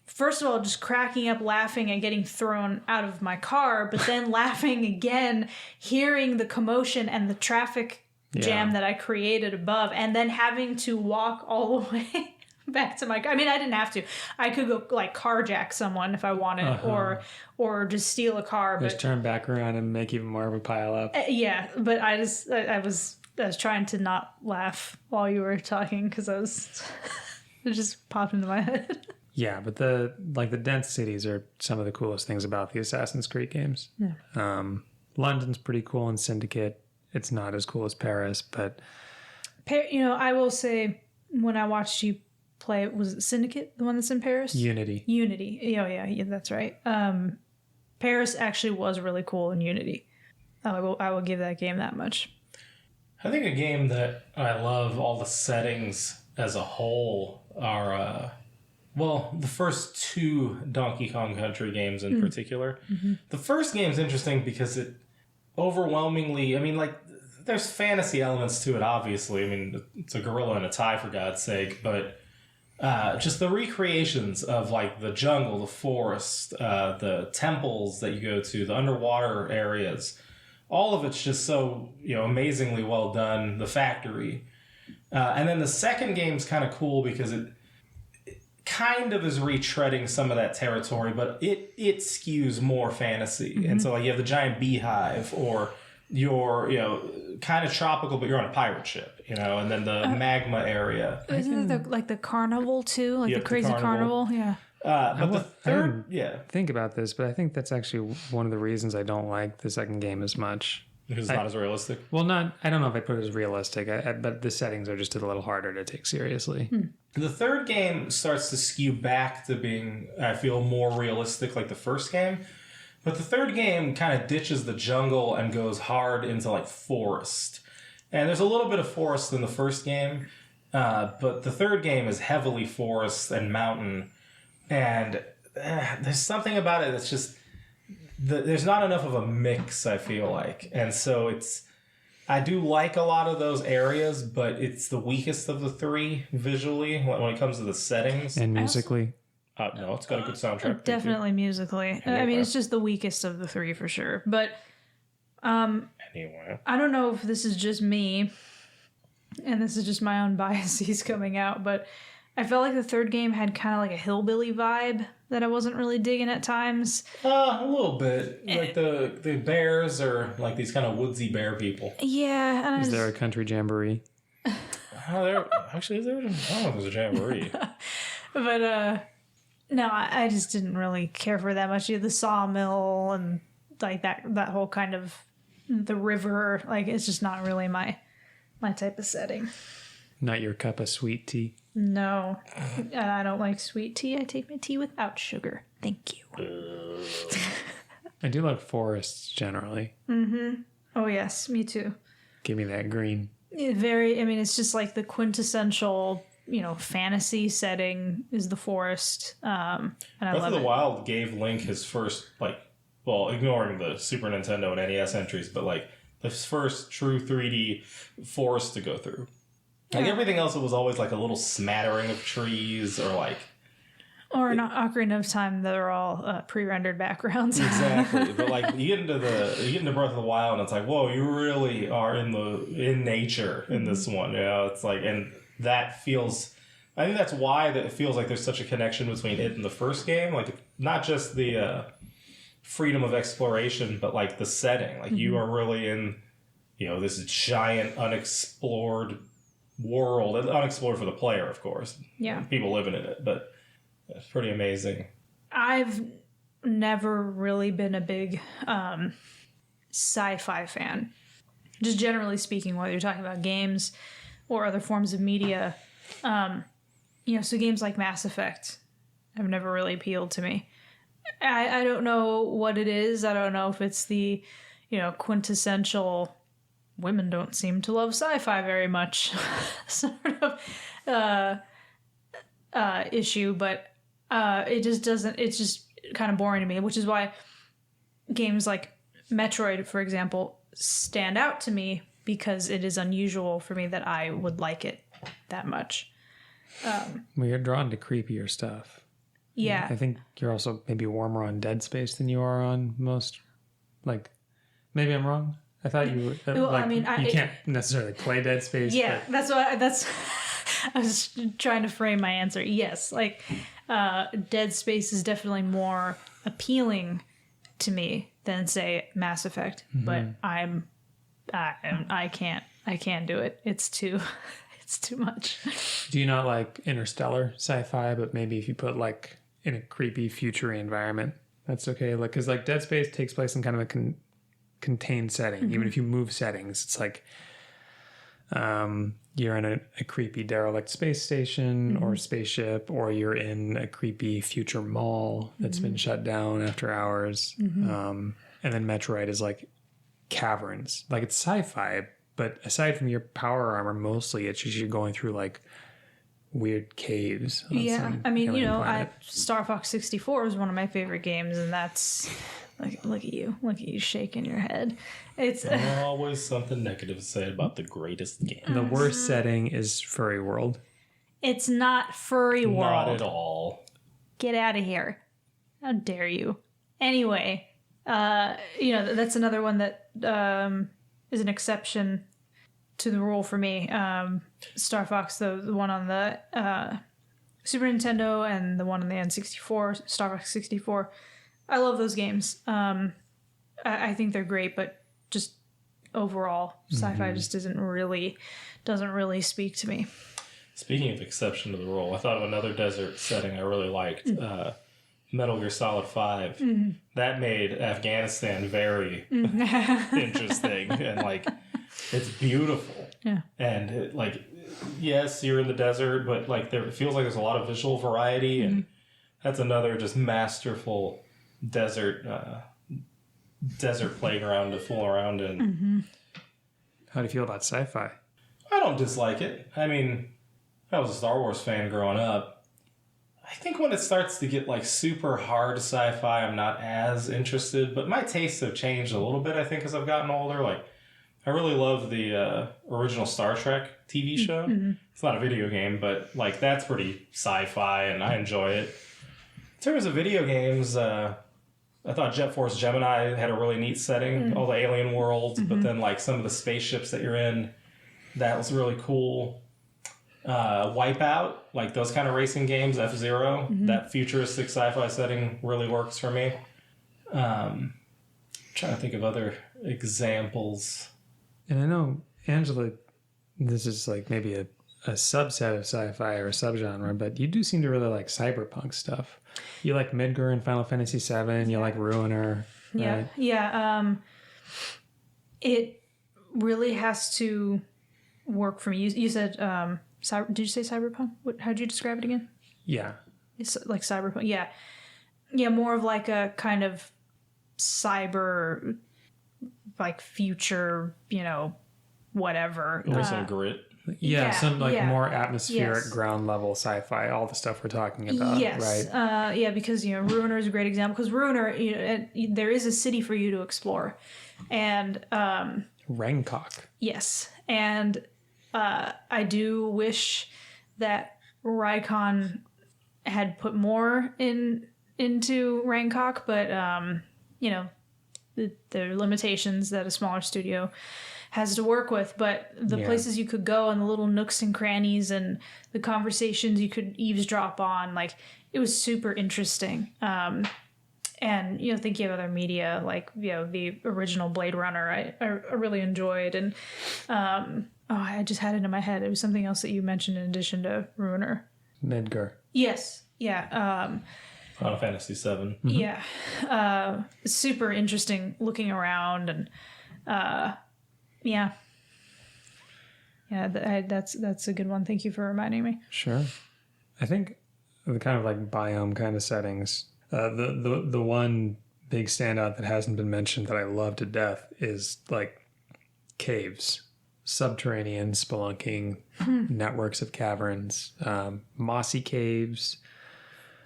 First of all, just cracking up laughing and getting thrown out of my car, but then laughing again, hearing the commotion and the traffic jam that I created above, and then having to walk all the way back to my car. I mean, I didn't have to. I could go like carjack someone if I wanted, or just steal a car. Just turn back around and make even more of a pile up. Yeah, but I was trying to not laugh while you were talking because it just popped into my head. Yeah, but the dense cities are some of the coolest things about the Assassin's Creed games. Yeah. London's pretty cool in Syndicate. It's not as cool as Paris, but I will say when I watched you play, was it Syndicate, the one that's in Paris? Unity. Yeah, that's right. Paris actually was really cool in Unity. I will give that game that much. I think a game that I love all the settings as a whole are, the first two Donkey Kong Country games in particular. Mm-hmm. The first game's interesting because it overwhelmingly, there's fantasy elements to it, obviously. It's a gorilla and a tie, for God's sake, but just the recreations of, like, the jungle, the forest, the temples that you go to, the underwater areas, all of it's just so, amazingly well done. The factory. And then the second game's kind of cool because it kind of is retreading some of that territory, but it skews more fantasy. Mm-hmm. And so, like, you have the giant beehive, or you're, kind of tropical, but you're on a pirate ship, and then the magma area. Isn't it the carnival too? Like the crazy carnival? Yeah. But the third, think about this, but I think that's actually one of the reasons I don't like the second game as much. Because it's not as realistic? Well, I don't know if I put it as realistic, but the settings are just a little harder to take seriously. The third game starts to skew back to being, I feel, more realistic like the first game. But the third game kind of ditches the jungle and goes hard into, like, forest. And there's a little bit of forest in the first game, but the third game is heavily forest and mountain. And there's something about it that's just... there's not enough of a mix, I feel like. And so I do like a lot of those areas, but it's the weakest of the three visually when it comes to the settings. And musically. No, it's got a good soundtrack. Definitely musically. It's just the weakest of the three for sure. But anyway, I don't know if this is just me, and this is just my own biases coming out, but I felt like the third game had kind of like a hillbilly vibe that I wasn't really digging at times. A little bit. Like the bears are like these kind of woodsy bear people. Yeah. Is there a country jamboree? Actually, is there? I don't know if there's a jamboree. But no, I just didn't really care for that much. The sawmill and like that whole kind of the river. Like, it's just not really my type of setting. Not your cup of sweet tea? No. I don't like sweet tea. I take my tea without sugar. Thank you. I do like forests generally. Mm-hmm. Oh, yes. Me too. Give me that green. It's just like the quintessential, fantasy setting is the forest. And I Breath love of the it. Wild gave Link his first, ignoring the Super Nintendo and NES entries, but, his first true 3D forest to go through. Like, everything else, it was always, like, a little smattering of trees or, like... Or an Ocarina of Time, they're all pre-rendered backgrounds. Exactly. But, like, you get into Breath of the Wild, and it's like, whoa, you really are in nature in this one. It's like, and that feels... I think that's why it feels like there's such a connection between it and the first game. Like, not just the freedom of exploration, but, like, the setting. Like, you are really in, this giant, unexplored world. Unexplored for the player, of course. Yeah. People living in it, but it's pretty amazing. I've never really been a big sci-fi fan. Just generally speaking, whether you're talking about games or other forms of media. So games like Mass Effect have never really appealed to me. I don't know what it is. I don't know if it's the, quintessential women don't seem to love sci-fi very much sort of issue, but it just doesn't, it's just kind of boring to me, which is why games like Metroid, for example, stand out to me, because it is unusual for me that I would like it that much. Well, you're drawn to creepier stuff. Yeah. I think you're also maybe warmer on Dead Space than you are on most, maybe I'm wrong. I thought you were, you can't necessarily play Dead Space. Yeah, but I was trying to frame my answer. Yes, Dead Space is definitely more appealing to me than, say, Mass Effect. Mm-hmm. But I can't do it. It's too much. Do you not like interstellar sci-fi? But maybe if you put in a creepy future environment, that's okay. Because Dead Space takes place in kind of a contained setting. Mm-hmm. Even if you move settings, it's like you're in a creepy derelict space station or spaceship, or you're in a creepy future mall that's been shut down after hours. Mm-hmm. And then Metroid is caverns. Like it's sci-fi, but aside from your power armor, mostly it's just you're going through like weird caves. I mean, planet. Star Fox 64 is one of my favorite games, and that's look at you shaking your head. It's always something negative to say about the greatest game. The worst setting is Furry World. It's not Furry World. Not at all. Get out of here. How dare you? Anyway, that's another one that is an exception to the rule for me. Star Fox, the one on the Super Nintendo and the one on the N64, Star Fox 64. I love those games. I think they're great, but just overall, sci-fi just doesn't really speak to me. Speaking of exception to the rule, I thought of another desert setting I really liked. Metal Gear Solid 5. That made Afghanistan very interesting. And, like, it's beautiful. Yeah. And, yes, you're in the desert, but, like, it feels like there's a lot of visual variety. And that's another just masterful desert playground to fool around in. How do you feel about sci-fi? I don't dislike it. I mean, I was a Star Wars fan growing up. I think when it starts to get like super hard sci-fi, I'm not as interested, but my tastes have changed a little bit, I think, as I've gotten older. Like, I really love the original Star Trek TV show. It's not a video game, but like that's pretty sci-fi and I enjoy it. In terms of video games, I thought Jet Force Gemini had a really neat setting, all the alien worlds, but then like some of the spaceships that you're in, that was really cool. Wipeout, like those kind of racing games, F-Zero, that futuristic sci-fi setting really works for me. Trying to think of other examples. And I know, Angela, this is like maybe a subset of sci-fi or a subgenre, but you do seem to really like cyberpunk stuff. You like Midgar in Final Fantasy VII, you like Ruiner. Right? Yeah. It really has to work for me. You said, did you say cyberpunk? How'd you describe it again? Yeah. It's like cyberpunk. Yeah. Yeah, more of like a kind of cyber, like future, whatever. Or some grit. Yeah, some more atmospheric ground level sci-fi, all the stuff we're talking about, yes. right? Because Ruiner is a great example. Because Ruiner, there is a city for you to explore, and Rangkok. Yes, and I do wish that Raycon had put more into Rangkok, but there are limitations that a smaller studio has to work with, but the places you could go and the little nooks and crannies and the conversations you could eavesdrop on, like, it was super interesting. And, thinking of other media, like, the original Blade Runner, I really enjoyed. And, I just had it in my head. It was something else that you mentioned in addition to Ruiner. Midgar. Yes. Yeah. Final Fantasy VII. Yeah. Super interesting looking around and, yeah, that's a good one. Thank you for reminding me. Sure. I think the kind of like biome kind of settings, the one big standout that hasn't been mentioned that I love to death is like caves, subterranean spelunking, networks of caverns, mossy caves.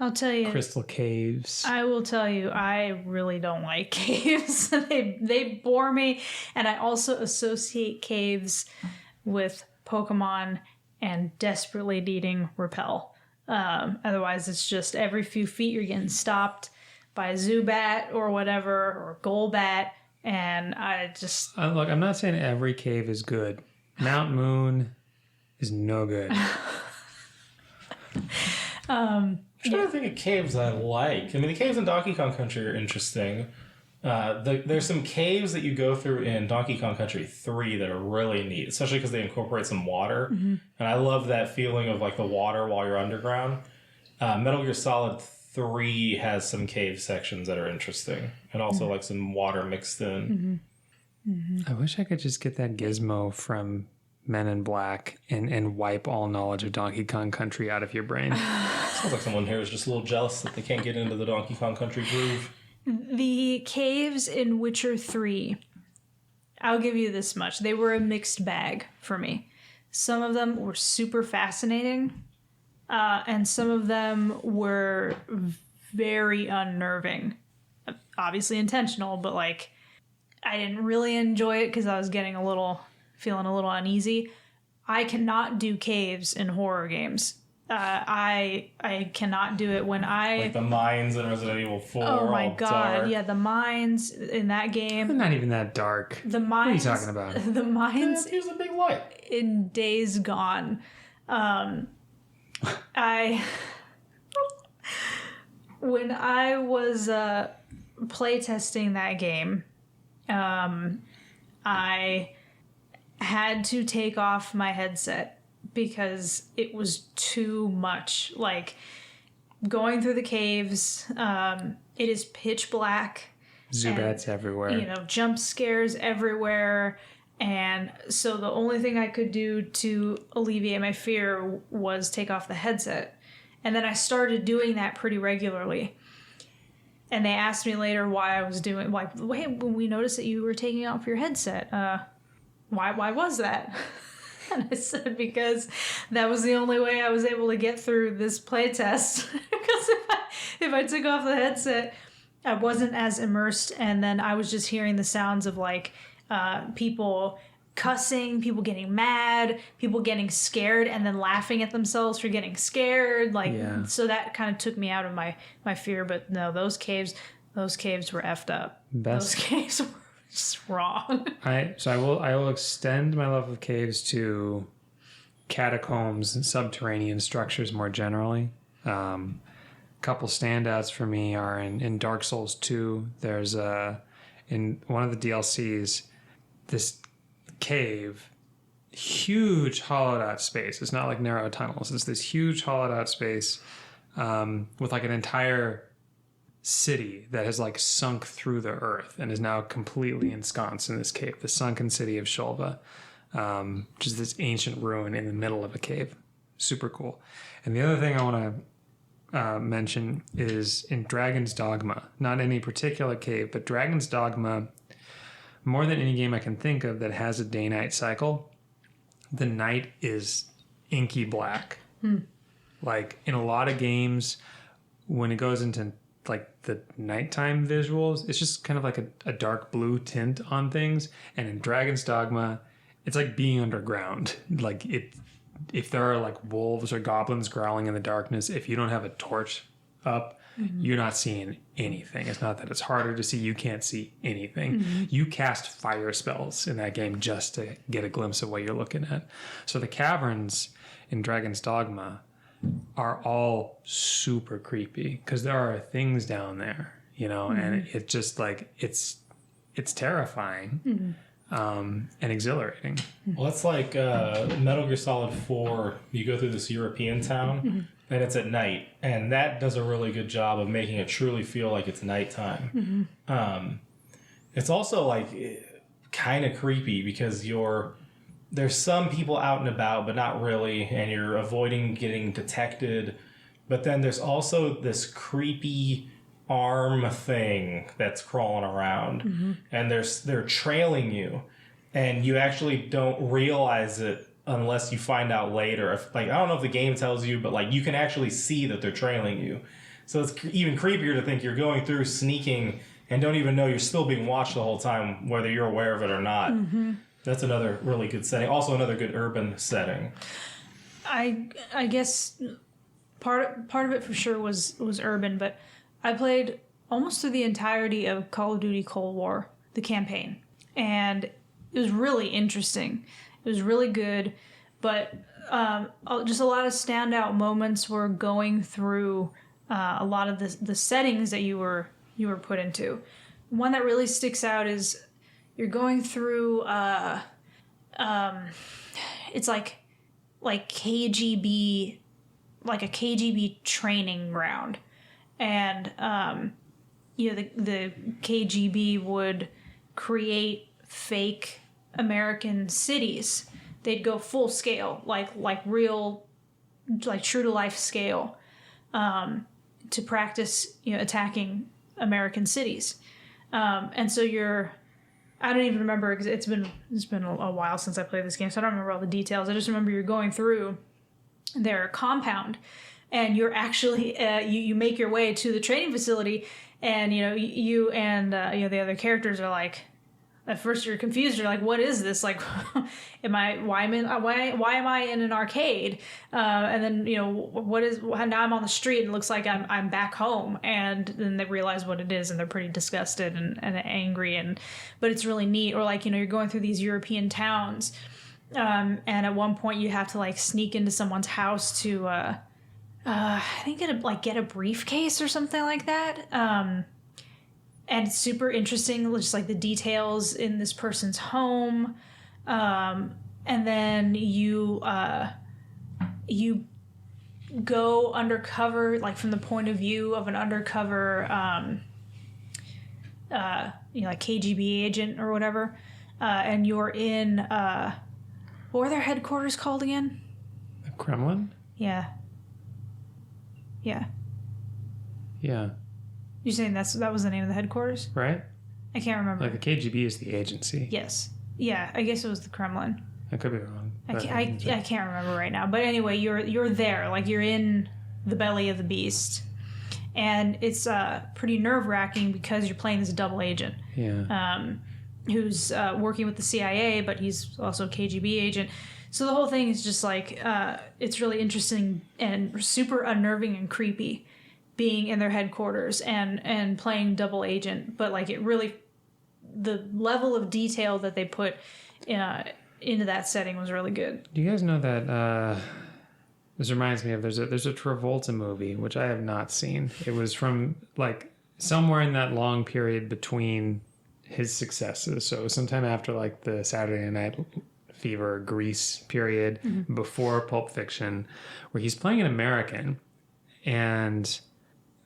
I'll tell you. Crystal caves. I will tell you, I really don't like caves. They bore me. And I also associate caves with Pokemon and desperately needing repel. Otherwise, it's just every few feet you're getting stopped by a Zubat or whatever, or Golbat. And I just... Look, I'm not saying every cave is good. Mount Moon is no good. I'm trying to think of caves I like. I mean, the caves in Donkey Kong Country are interesting. There's some caves that you go through in Donkey Kong Country 3 that are really neat, especially because they incorporate some water. And I love that feeling of like the water while you're underground. Metal Gear Solid 3 has some cave sections that are interesting, and also like some water mixed in. I wish I could just get that gizmo from Men in Black and wipe all knowledge of Donkey Kong Country out of your brain. Sounds like someone here is just a little jealous that they can't get into the Donkey Kong Country groove. The caves in Witcher 3 I'll give you this much. They were a mixed bag for me. Some of them were super fascinating, and some of them were very unnerving. Obviously intentional, but like I didn't really enjoy it because I was feeling a little uneasy. I cannot do caves in horror games. I cannot do it when Like the mines in Resident Evil 4. Oh my all god! dark. Yeah, the mines in that game. They're not even that dark. The mines. What are you talking about? The mines Use a big light. in Days Gone. When I was playtesting that game, I had to take off my headset because it was too much. Like going through the caves, it is pitch black. Zubats everywhere. You know, jump scares everywhere. And so the only thing I could do to alleviate my fear was take off the headset. And then I started doing that pretty regularly. And they asked me later why I was doing, like, wait, when we noticed that you were taking off your headset, why was that? And I said, because that was the only way I was able to get through this playtest. Because if I took off the headset, I wasn't as immersed, and then I was just hearing the sounds of like people cussing, people getting mad, people getting scared, and then laughing at themselves for getting scared. Like, so that kind of took me out of my fear. But no, those caves were effed up. Those caves were just wrong. I will extend my love of caves to catacombs and subterranean structures more generally. Couple standouts for me are in Dark Souls 2. There's in one of the DLCs, this cave, huge hollowed out space. It's not like narrow tunnels. It's this huge hollowed out space with like an entire city that has like sunk through the earth and is now completely ensconced in this cave. The sunken city of Shulva, which is this ancient ruin in the middle of a cave. Super cool. And the other thing I want to mention is in Dragon's Dogma, not any particular cave, but Dragon's Dogma, more than any game I can think of that has a day-night cycle, the night is inky black. Like in a lot of games, when it goes into like the nighttime visuals, it's just kind of like a dark blue tint on things. And in Dragon's Dogma, it's like being underground. Like if there are like wolves or goblins growling in the darkness, if you don't have a torch up, you're not seeing anything. It's not that it's harder to see. You can't see anything. You cast fire spells in that game just to get a glimpse of what you're looking at. So the caverns in Dragon's Dogma are all super creepy because there are things down there, you know, and it just like it's terrifying. And exhilarating. Well, it's like Metal Gear Solid 4. You go through this European town, and it's at night, and that does a really good job of making it truly feel like it's nighttime. It's also like kind of creepy because there's some people out and about, but not really, and you're avoiding getting detected. But then there's also this creepy arm thing that's crawling around, and they're trailing you, and you actually don't realize it unless you find out later. If, like, I don't know if the game tells you, but like you can actually see that they're trailing you. So it's even creepier to think you're going through sneaking and don't even know you're still being watched the whole time, whether you're aware of it or not. That's another really good setting. Also another good urban setting. I guess part of it for sure was urban, but I played almost through the entirety of Call of Duty Cold War, the campaign, and it was really interesting. It was really good, but just a lot of standout moments were going through a lot of the settings that you were put into. One that really sticks out is you're going through it's like KGB, like a KGB training ground. And, the KGB would create fake American cities. They'd go full scale, like real, like true to life scale, to practice, attacking American cities. And so you're I don't even remember because it's been a while since I played this game, so I don't remember all the details. I just remember you're going through their compound, and you're actually you make your way to the training facility, and you and the other characters are like, at first you're confused. You're like, what is this? Like, why am I in an arcade? And then, now I'm on the street and it looks like I'm back home. And then they realize what it is and they're pretty disgusted and angry. But it's really neat. Or like, you're going through these European towns. And at one point you have to like sneak into someone's house to, I think get a briefcase or something like that. And it's super interesting, just like the details in this person's home. And then you go undercover, like from the point of view of an undercover, like KGB agent or whatever. And you're in, what were their headquarters called again? The Kremlin? Yeah. You're saying that was the name of the headquarters? Right? I can't remember. Like the KGB is the agency. Yes. Yeah, I guess it was the Kremlin. I could be wrong. I can't remember right now. But anyway, you're there. Like, you're in the belly of the beast. And it's pretty nerve-wracking because you're playing this double agent. Yeah. Who's working with the CIA, but he's also a KGB agent. So the whole thing is just like, it's really interesting and super unnerving and creepy being in their headquarters and playing double agent. But like, it really, the level of detail that they put into that setting was really good. Do you guys know that this reminds me of there's a Travolta movie which I have not seen. It was from like somewhere in that long period between his successes, so sometime after like the Saturday Night Fever Grease period, before Pulp Fiction, where he's playing an American, and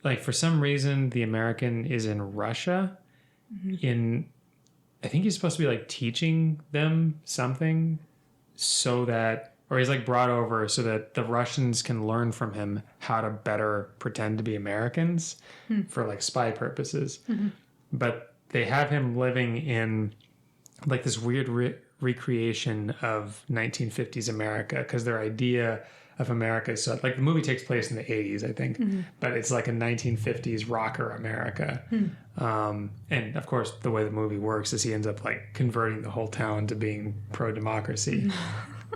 like for some reason the American is in Russia. I think he's supposed to be like teaching them something so that, or he's like brought over so that the Russians can learn from him how to better pretend to be Americans for like spy purposes. But they have him living in like this weird recreation of 1950s America, because their idea of America is so, like, the movie takes place in the 80s, I think, but it's like a 1950s rocker America. And of course, the way the movie works is he ends up like converting the whole town to being pro-democracy.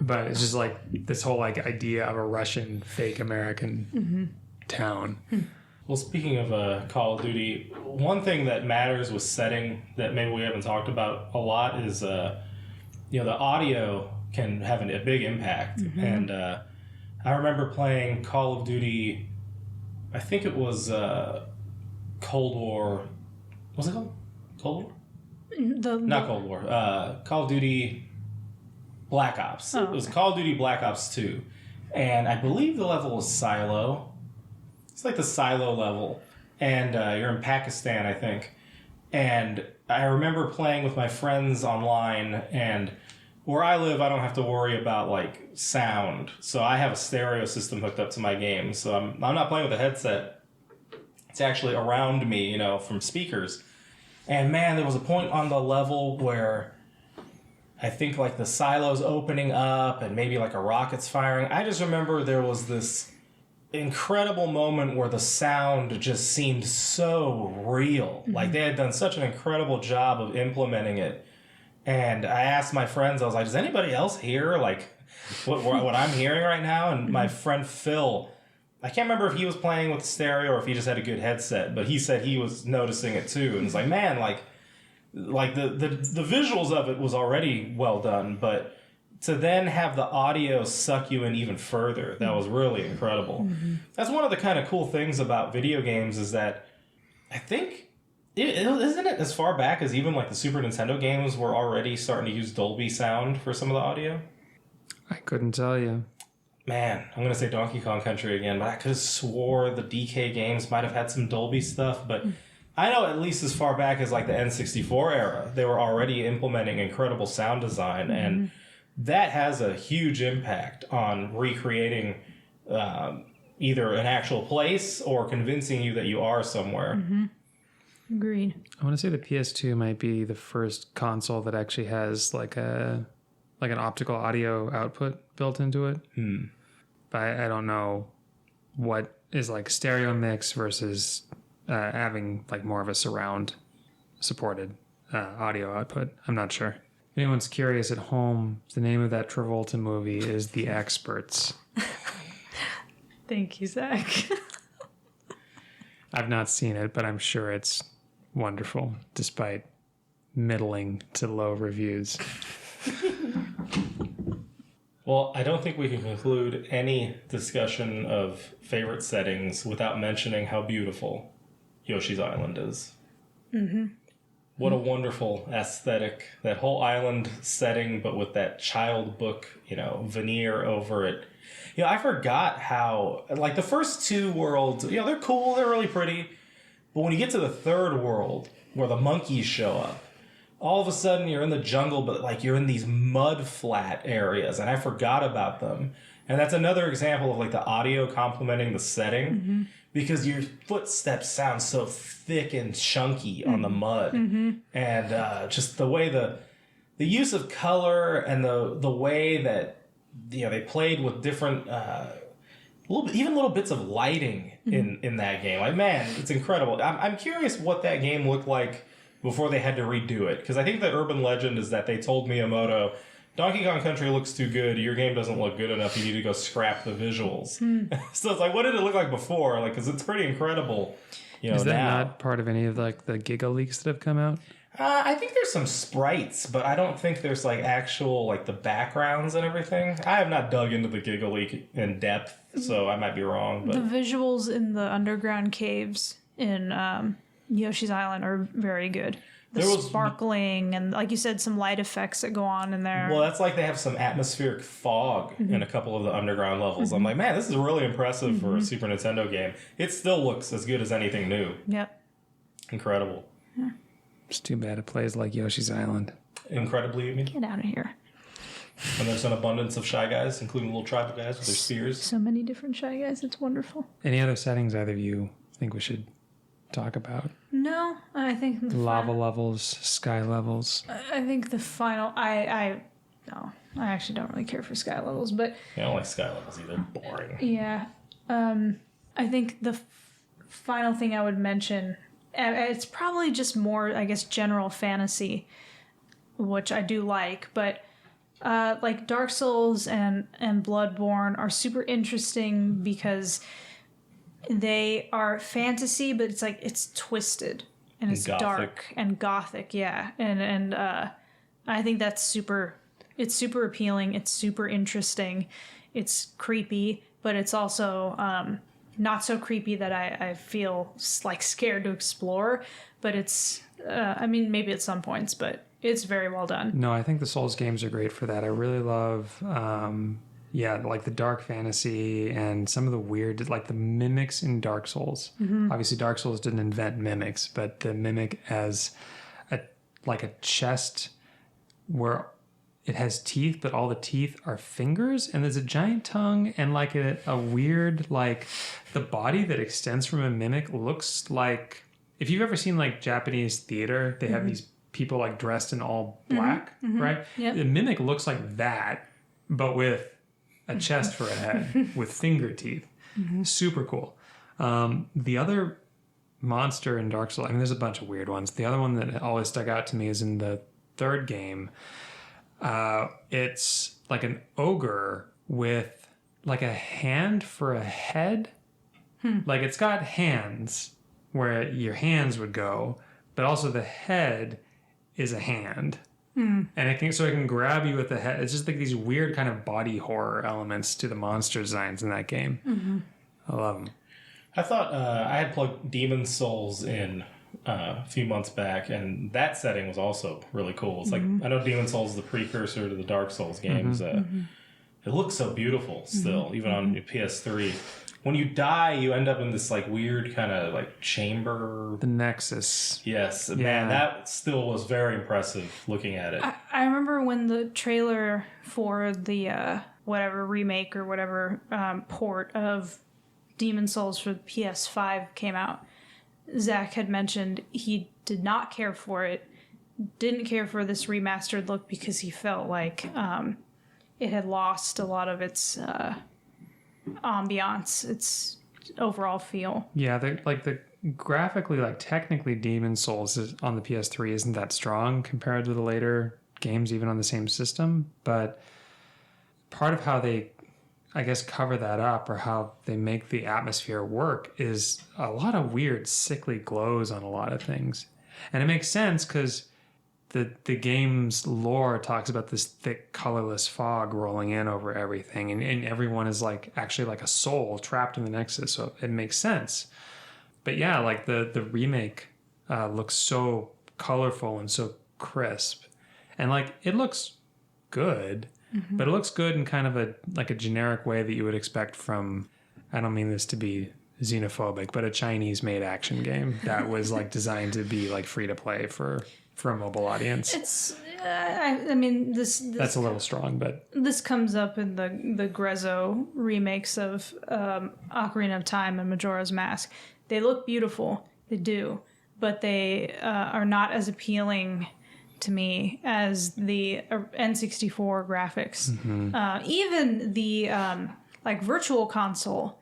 But it's just like this whole like idea of a Russian fake American town. Well, speaking of Call of Duty, one thing that matters with setting that maybe we haven't talked about a lot is, the audio can have a big impact. And I remember playing Call of Duty, I think it was Cold War. What's it called? Cold War? Not Cold War. Call of Duty Black Ops. Oh, It was Call of Duty Black Ops 2. And I believe the level was Silo. It's like the Silo level. And you're in Pakistan, I think. And I remember playing with my friends online, and where I live, I don't have to worry about like sound. So I have a stereo system hooked up to my game. So I'm not playing with a headset. It's actually around me, from speakers. And man, there was a point on the level where I think like the silo's opening up and maybe like a rocket's firing. I just remember there was this incredible moment where the sound just seemed so real. Like they had done such an incredible job of implementing it. And I asked my friends, I was like, does anybody else hear like what I'm hearing right now? And my friend Phil, I can't remember if he was playing with stereo or if he just had a good headset, but he said he was noticing it too. And it's like, man, like the visuals of it was already well done, but to then have the audio suck you in even further, that was really incredible. That's one of the kind of cool things about video games, is that I think, isn't it as far back as even like the Super Nintendo games were already starting to use Dolby sound for some of the audio? I couldn't tell you. Man, I'm going to say Donkey Kong Country again, but I could have swore the DK games might have had some Dolby stuff, but I know at least as far back as like the N64 era, they were already implementing incredible sound design, and that has a huge impact on recreating either an actual place or convincing you that you are somewhere. Agreed. I want to say the PS2 might be the first console that actually has like an optical audio output built into it. But I don't know what is like stereo mix versus having like more of a surround supported audio output. I'm not sure. If anyone's curious at home, the name of that Travolta movie is The Experts. Thank you, Zach. I've not seen it, but I'm sure it's wonderful, despite middling to low reviews. Well, I don't think we can conclude any discussion of favorite settings without mentioning how beautiful Yoshi's Island is. What a wonderful aesthetic. That whole island setting, but with that child book, veneer over it. I forgot how, like, the first two worlds, they're cool, they're really pretty. But when you get to the third world, where the monkeys show up, all of a sudden you're in the jungle, but, like, you're in these mud flat areas, and I forgot about them. And that's another example of, like, the audio complementing the setting, because your footsteps sound so thick and chunky on the mud. And just the way the use of color and the way that they played with different little bits of lighting in that game. Like, man, it's incredible. I'm curious what that game looked like before they had to redo it, because I think the urban legend is that they told Miyamoto, Donkey Kong Country looks too good, your game doesn't look good enough, you need to go scrap the visuals. So it's like, what did it look like before? Like, because it's pretty incredible. Is that now. not part of any of like the Giga leaks that have come out? I think there's some sprites, but I don't think there's like actual like the backgrounds and everything. I have not dug into the Giga Leak in depth, so I might be wrong. But The visuals in the underground caves in Yoshi's Island are very good. The sparkling and, like you said, some light effects that go on in there. Well, that's like they have some atmospheric fog in a couple of the underground levels. I'm like, man, this is really impressive for a Super Nintendo game. It still looks as good as anything new. Yep. Incredible. Yeah. It's too bad it plays like Yoshi's Island. Incredibly, you mean? Get out of here. And there's an abundance of Shy Guys, including little tribal guys with their spears. So many different Shy Guys. It's wonderful. Any other settings either of you think we should talk about? No, I think lava levels, sky levels. I think the final. No, I actually don't really care for sky levels, but I don't like sky levels either. Boring. Yeah, I think the final thing I would mention, it's probably just more, I guess, general fantasy, which I do like, but like Dark Souls and Bloodborne are super interesting because they are fantasy, but it's like it's twisted and it's Gothic. dark and gothic, yeah. And I think that's super. It's super appealing. It's super interesting. It's creepy, but it's also not so creepy that I feel like scared to explore. But it's, I mean, maybe at some points, but it's very well done. No, I think the Souls games are great for that. I really love, like the dark fantasy and some of the weird, like the mimics in Dark Souls. Obviously, Dark Souls didn't invent mimics, but the mimic as a chest where it has teeth, but all the teeth are fingers, and there's a giant tongue and like a weird, like the body that extends from a mimic looks like, if you've ever seen like Japanese theater, they have these people like dressed in all black, right? Yep. The mimic looks like that, but with a chest for a head with finger teeth. Super cool. The other monster in Dark Souls, I mean, there's a bunch of weird ones. The other one that always stuck out to me is in the third game. It's like an ogre with like a hand for a head. Like it's got hands where your hands would go, but also the head is a hand. And it can grab you with the head. It's just like these weird kind of body horror elements to the monster designs in that game. I love them. I thought I had plugged Demon Souls in a few months back, and that setting was also really cool. It's like, I know Demon Souls is the precursor to the Dark Souls games. It looks so beautiful still, even on your PS3. When you die, you end up in this like weird kind of like chamber. The Nexus. Yes, man, that still was very impressive looking at it. I remember when the trailer for the whatever remake or whatever port of Demon Souls for the PS5 came out. Zack had mentioned he did not care for it, didn't care for this remastered look because he felt like it had lost a lot of its ambiance, its overall feel. Yeah, the graphically, like technically, Demon's Souls on the PS3 isn't that strong compared to the later games, even on the same system. But part of how they, I guess, cover that up, or how they make the atmosphere work, is a lot of weird, sickly glows on a lot of things. And it makes sense because the game's lore talks about this thick, colorless fog rolling in over everything, and everyone is like actually like a soul trapped in the Nexus, so it makes sense. But yeah, like the remake looks so colorful and so crisp, and like it looks good, but it looks good in kind of a generic way that you would expect from, I don't mean this to be xenophobic, but a Chinese-made action game that was like designed to be like free to play for a mobile audience. It's, I mean, this that's a little strong, but this comes up in the Grezzo remakes of Ocarina of Time and Majora's Mask. They look beautiful, they do, but they are not as appealing to me as the N64 graphics. Even the like Virtual Console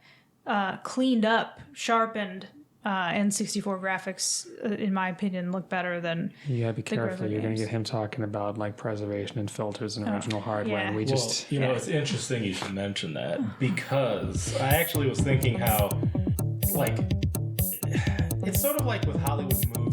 cleaned up, sharpened N64 graphics, in my opinion, look better than you gotta be the careful. Grezzo You're gonna games. get him talking about like preservation and filters and original hardware. yeah. And we Well, just it's interesting you should mention that, because I actually was thinking how, like, it's sort of like with Hollywood movies.